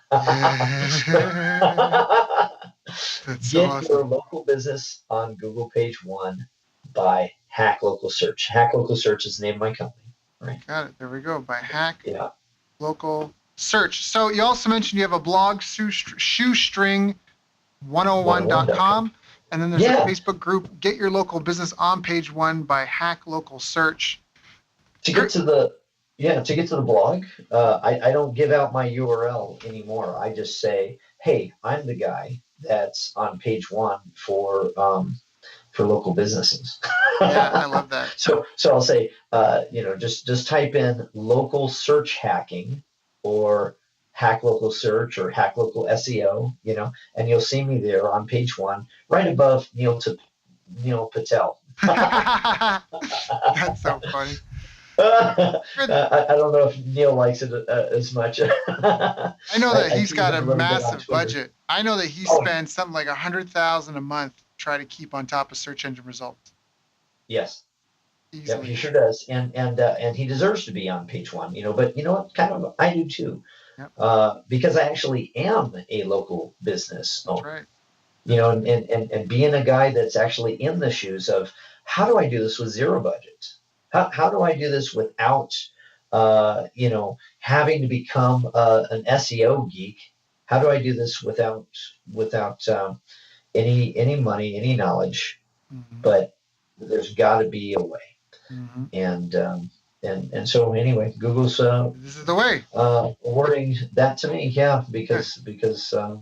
Get Your Local Business on Google Page One by Hack Local Search. Hack Local Search is the name of my company. Right. Got it. There we go. By Hack Local Search. So you also mentioned you have a blog, shoestring101.com, and then there's a Facebook group, Get Your Local Business on Page One by Hack Local Search. To get to the blog, I don't give out my URL anymore. I just say, hey, I'm the guy that's on Page One for local businesses. Yeah, I love that. So I'll say, just type in local search hacking or Hack Local Search or Hack Local SEO, and you'll see me there on Page One, right above Neil Patel. That's so funny. I don't know if Neil likes it as much. I know that he's got a massive budget. I know that he spends something like $100,000 a month to try to keep on top of search engine results. Yes. Easily. Yeah, he sure does, and he deserves to be on Page One. But you know what? Kind of, I do too. Yep. Because I actually am a local business owner. That's right. And being a guy that's actually in the shoes of how do I do this with zero budget? How do I do this without, having to become an SEO geek? How do I do this without any money, any knowledge? Mm-hmm. But there's got to be a way. Mm-hmm. And so anyway, Google's this is the way awarding that to me, because I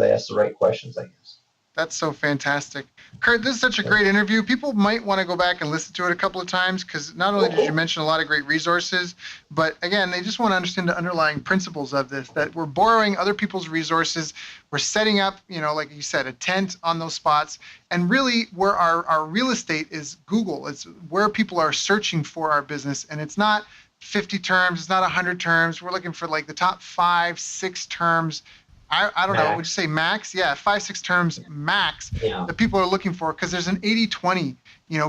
asked the right questions, I guess. That's so fantastic. Kurt, this is such a great interview. People might want to go back and listen to it a couple of times because not only did you mention a lot of great resources, but again, they just want to understand the underlying principles of this, that we're borrowing other people's resources. We're setting up, like you said, a tent on those spots. And really where our real estate is Google. It's where people are searching for our business. And it's not 50 terms. It's not 100 terms. We're looking for like the top 5-6 terms. I don't know, would you say max? Yeah, 5-6 terms max that people are looking for, because there's an 80-20,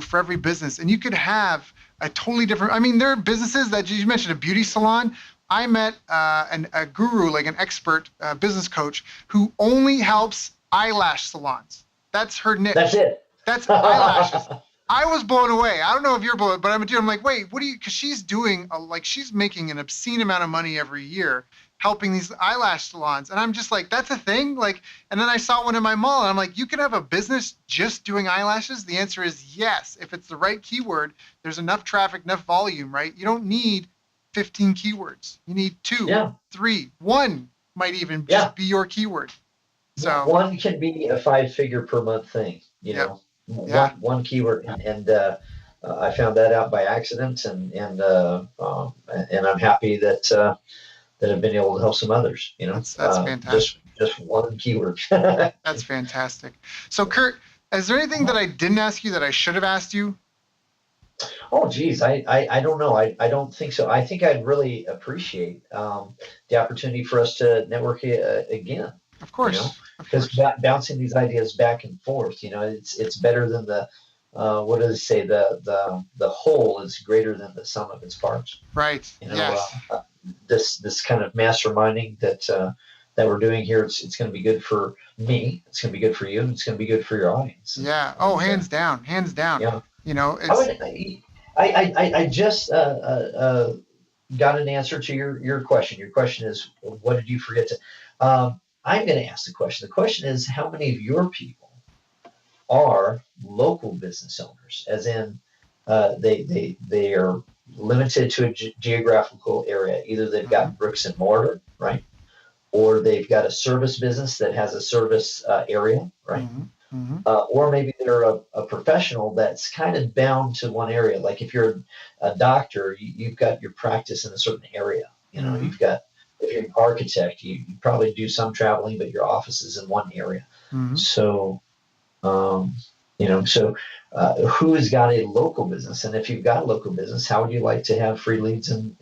for every business. And you could have a totally different, there are businesses that you mentioned, a beauty salon. I met a guru, like an expert business coach who only helps eyelash salons. That's her niche. That's it. That's eyelashes. I was blown away. I don't know if you're blown, but I'm like, wait, what do you? Because she's doing she's making an obscene amount of money every year helping these eyelash salons, and I'm just like, that's a thing. Like, and then I saw one in my mall, and I'm like, you can have a business just doing eyelashes. The answer is yes, if it's the right keyword. There's enough traffic, enough volume, right? You don't need 15 keywords. You need 2, Yeah. 3, 1 might even Yeah. just be your keyword. So one can be a 5-figure per month thing, Yep. one keyword. And I found that out by accident, and I'm happy that I've been able to help some others, that's fantastic. just one keyword. That's fantastic. So Kurt, is there anything that I didn't ask you that I should have asked you? Oh, geez. I don't know. I don't think so. I think I'd really appreciate the opportunity for us to network again. Of course. Because bouncing these ideas back and forth, it's better than the what do they say? The whole is greater than the sum of its parts. Right. Yes. This kind of masterminding that we're doing here, it's going to be good for me. It's going to be good for you. And it's going to be good for your audience. Yeah. Oh, hands down. Hands down. Yeah. It's. I just got an answer to your question. Your question is, what did you forget to? I'm going to ask the question. The question is, how many of your people are local business owners? As in, they are limited to a geographical area. Either they've got bricks and mortar, right, or they've got a service business that has a service area, right. Or maybe they're a professional that's kind of bound to one area. Like if you're a doctor, you've got your practice in a certain area. You've got, if you're an architect, you probably do some traveling, but your office is in one area. So, who has got a local business? And if you've got a local business, how would you like to have free leads and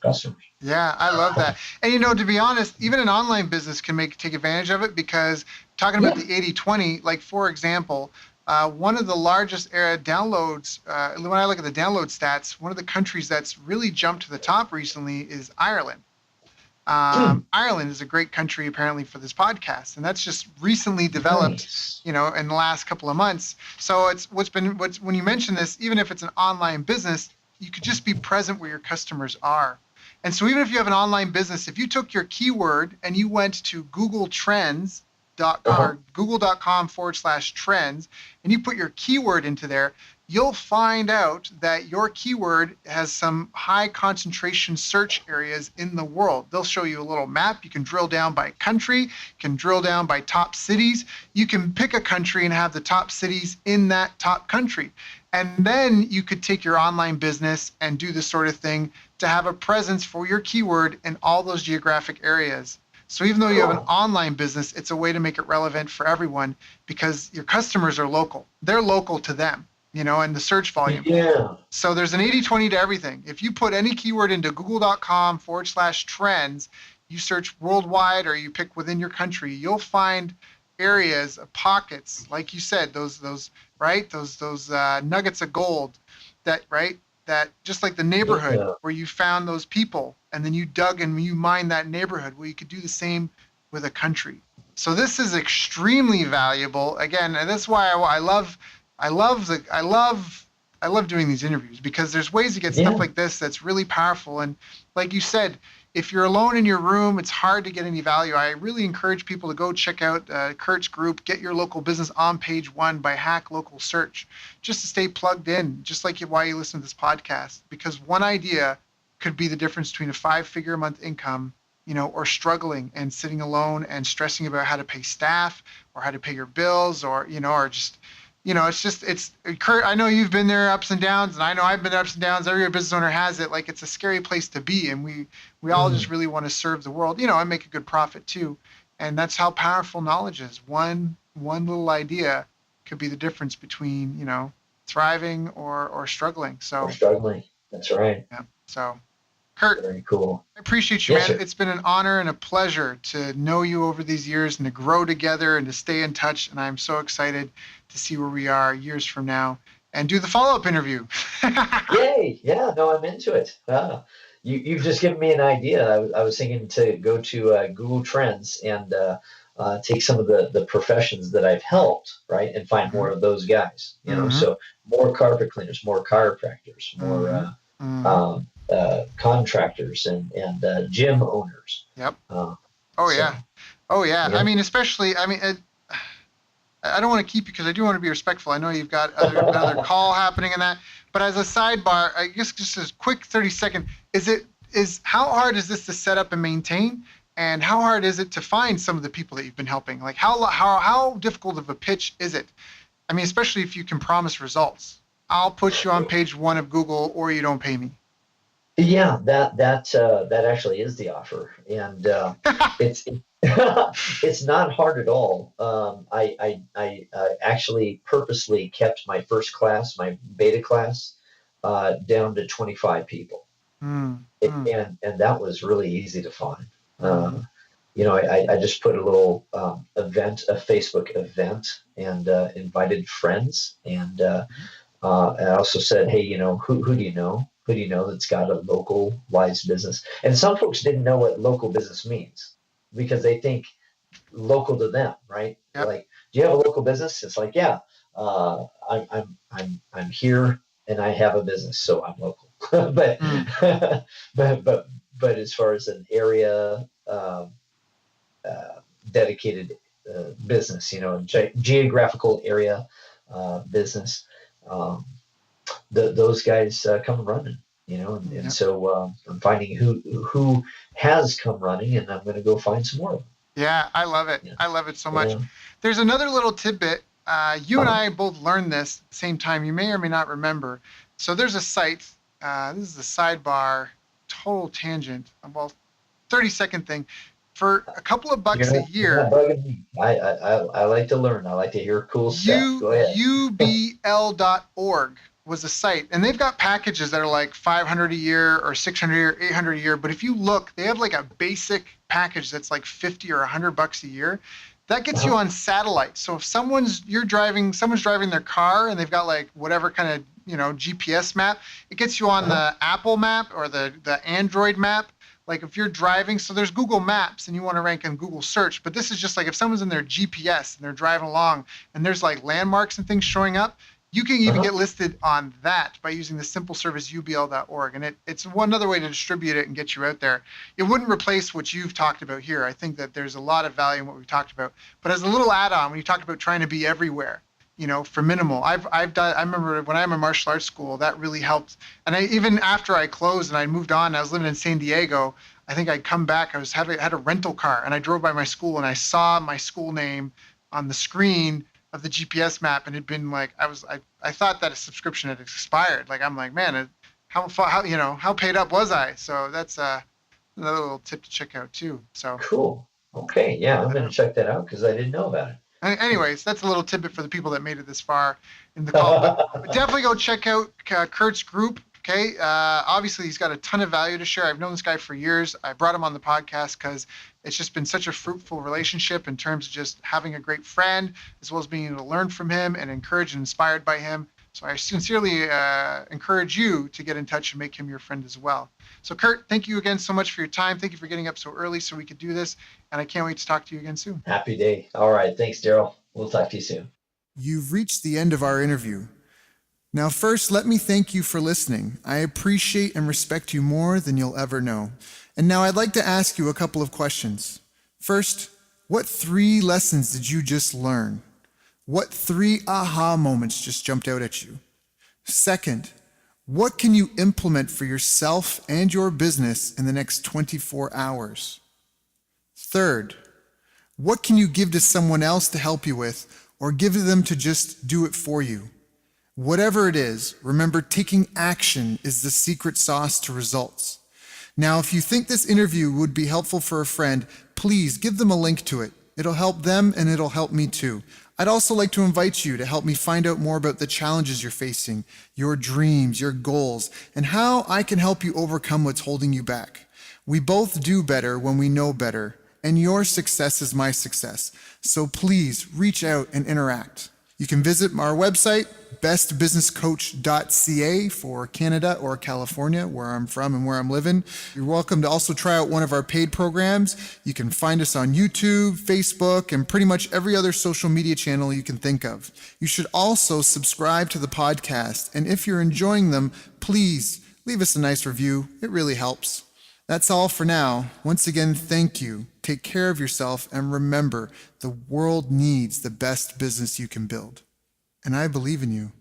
customers? Yeah, I love that. And to be honest, even an online business can take advantage of it, because talking about the 80-20, like for example, one of the largest downloads, when I look at the download stats, one of the countries that's really jumped to the top recently is Ireland. Ireland is a great country apparently for this podcast, and that's just recently developed, in the last couple of months. So it's when you mention this, even if it's an online business, you could just be present where your customers are. And so even if you have an online business, if you took your keyword and you went to Google Trends, or google.com/trends, and you put your keyword into there, you'll find out that your keyword has some high concentration search areas in the world. They'll show you a little map. You can drill down by country, you can drill down by top cities. You can pick a country and have the top cities in that top country. And then you could take your online business and do this sort of thing to have a presence for your keyword in all those geographic areas. So even though you have an online business, it's a way to make it relevant for everyone, because your customers are local. They're local to them, and the search volume. Yeah. So there's an 80-20 to everything. If you put any keyword into google.com/trends, you search worldwide or you pick within your country, you'll find areas, pockets, like you said, those nuggets of gold that just like the neighborhood where you found those people and then you dug and you mined that neighborhood. Well, you could do the same with a country. So this is extremely valuable. Again, and that's why I love doing these interviews, because there's ways to get stuff like this that's really powerful. And like you said, if you're alone in your room, it's hard to get any value. I really encourage people to go check out Kurt's group, Get Your Local Business on Page 1 by Hack Local Search, just to stay plugged in, just like why you listen to this podcast, because one idea could be the difference between a 5-figure a month income, or struggling and sitting alone and stressing about how to pay staff or how to pay your bills, or just, it's Kurt, I know you've been there ups and downs, and I know I've been there ups and downs. Every business owner has it. Like, it's a scary place to be. And we all just really want to serve the world, and make a good profit too. And that's how powerful knowledge is. One little idea could be the difference between, thriving or struggling. Or struggling. That's right. Yeah. So Kurt, very cool. I appreciate you, man. Sir. It's been an honor and a pleasure to know you over these years and to grow together and to stay in touch. And I'm so excited to see where we are years from now and do the follow-up interview. Yay. Yeah, no, I'm into it. You've just given me an idea. I was thinking to go to Google Trends and take some of the professions that I've helped, right, and find more of those guys. So more carpet cleaners, more chiropractors, more contractors, and gym owners. Yep. So, yeah. Yeah. I mean, especially, I don't want to keep you because I do want to be respectful. I know you've got another call happening in that. But as a sidebar, I guess just a quick 30-second, how hard is this to set up and maintain? And how hard is it to find some of the people that you've been helping? Like how difficult of a pitch is it? I mean, especially if you can promise results. I'll put you on page 1 of Google or you don't pay me. Yeah, that actually is the offer, and it's not hard at all. I actually purposely kept my first class, my beta class, down to 25 people, and that was really easy to find. I just put a little a Facebook event, and invited friends, and I also said, hey, who do you know? Who do you know that's got a localized business? And some folks didn't know what local business means because they think local to them, right? Yep. Like, do you have a local business? It's like, yeah, I'm here and I have a business, so I'm local. but as far as an area dedicated business, geographical area business. Those guys come running, and so I'm finding who has come running, and I'm going to go find some more of them. Yeah, I love it. Yeah. I love it so much. Yeah. There's another little tidbit. You and I both learned this at the same time. You may or may not remember. So there's a site. This is the sidebar, total tangent. Well, 30-second thing. For a couple of bucks a year. I like to learn. I like to hear cool stuff. Go ahead. ubl.org was a site, and they've got packages that are like $500 a year or $600 a year, $800 a year. But if you look, they have like a basic package that's like $50 or $100 a year. That gets you on satellite. So if someone's driving their car and they've got like whatever kind of GPS map, it gets you on the Apple map or the Android map. Like if you're driving, so there's Google Maps and you want to rank in Google search, but this is just like if someone's in their GPS and they're driving along and there's like landmarks and things showing up, you can even get listed on that by using the simple service ubl.org. And it's one other way to distribute it and get you out there. It wouldn't replace what you've talked about here. I think that there's a lot of value in what we've talked about. But as a little add-on, when you talked about trying to be everywhere, for minimal, I remember when I'm in martial arts school, that really helped. And even after I closed and I moved on, I was living in San Diego. I think I'd come back. I had a rental car and I drove by my school and I saw my school name on the screen of the GPS map, and it'd been like I thought that a subscription had expired. Like I'm like, man, how paid up was I? So that's another little tip to check out too. So cool. Okay, yeah, I'm gonna check that out because I didn't know about it. Anyways, that's a little tidbit for the people that made it this far in the call. But definitely go check out Kurt's group. Okay, obviously he's got a ton of value to share. I've known this guy for years. I brought him on the podcast because it's just been such a fruitful relationship in terms of just having a great friend, as well as being able to learn from him and encouraged and inspired by him. So I sincerely encourage you to get in touch and make him your friend as well. So Kurt, thank you again so much for your time. Thank you for getting up so early so we could do this. And I can't wait to talk to you again soon. Happy day. All right. Thanks, Daryl. We'll talk to you soon. You've reached the end of our interview. Now, first, let me thank you for listening. I appreciate and respect you more than you'll ever know. And now I'd like to ask you a couple of questions. First, what 3 lessons did you just learn? What 3 aha moments just jumped out at you? Second, what can you implement for yourself and your business in the next 24 hours? Third, what can you give to someone else to help you with, or give to them to just do it for you? Whatever it is, remember taking action is the secret sauce to results. Now, if you think this interview would be helpful for a friend, please give them a link to it. It'll help them and it'll help me too. I'd also like to invite you to help me find out more about the challenges you're facing, your dreams, your goals, and how I can help you overcome what's holding you back. We both do better when we know better, and your success is my success. So please reach out and interact. You can visit our website, bestbusinesscoach.ca for Canada or California, where I'm from and where I'm living. You're welcome to also try out one of our paid programs. You can find us on YouTube, Facebook, and pretty much every other social media channel you can think of. You should also subscribe to the podcast. And if you're enjoying them, please leave us a nice review. It really helps. That's all for now. Once again, thank you. Take care of yourself, and remember, the world needs the best business you can build. And I believe in you.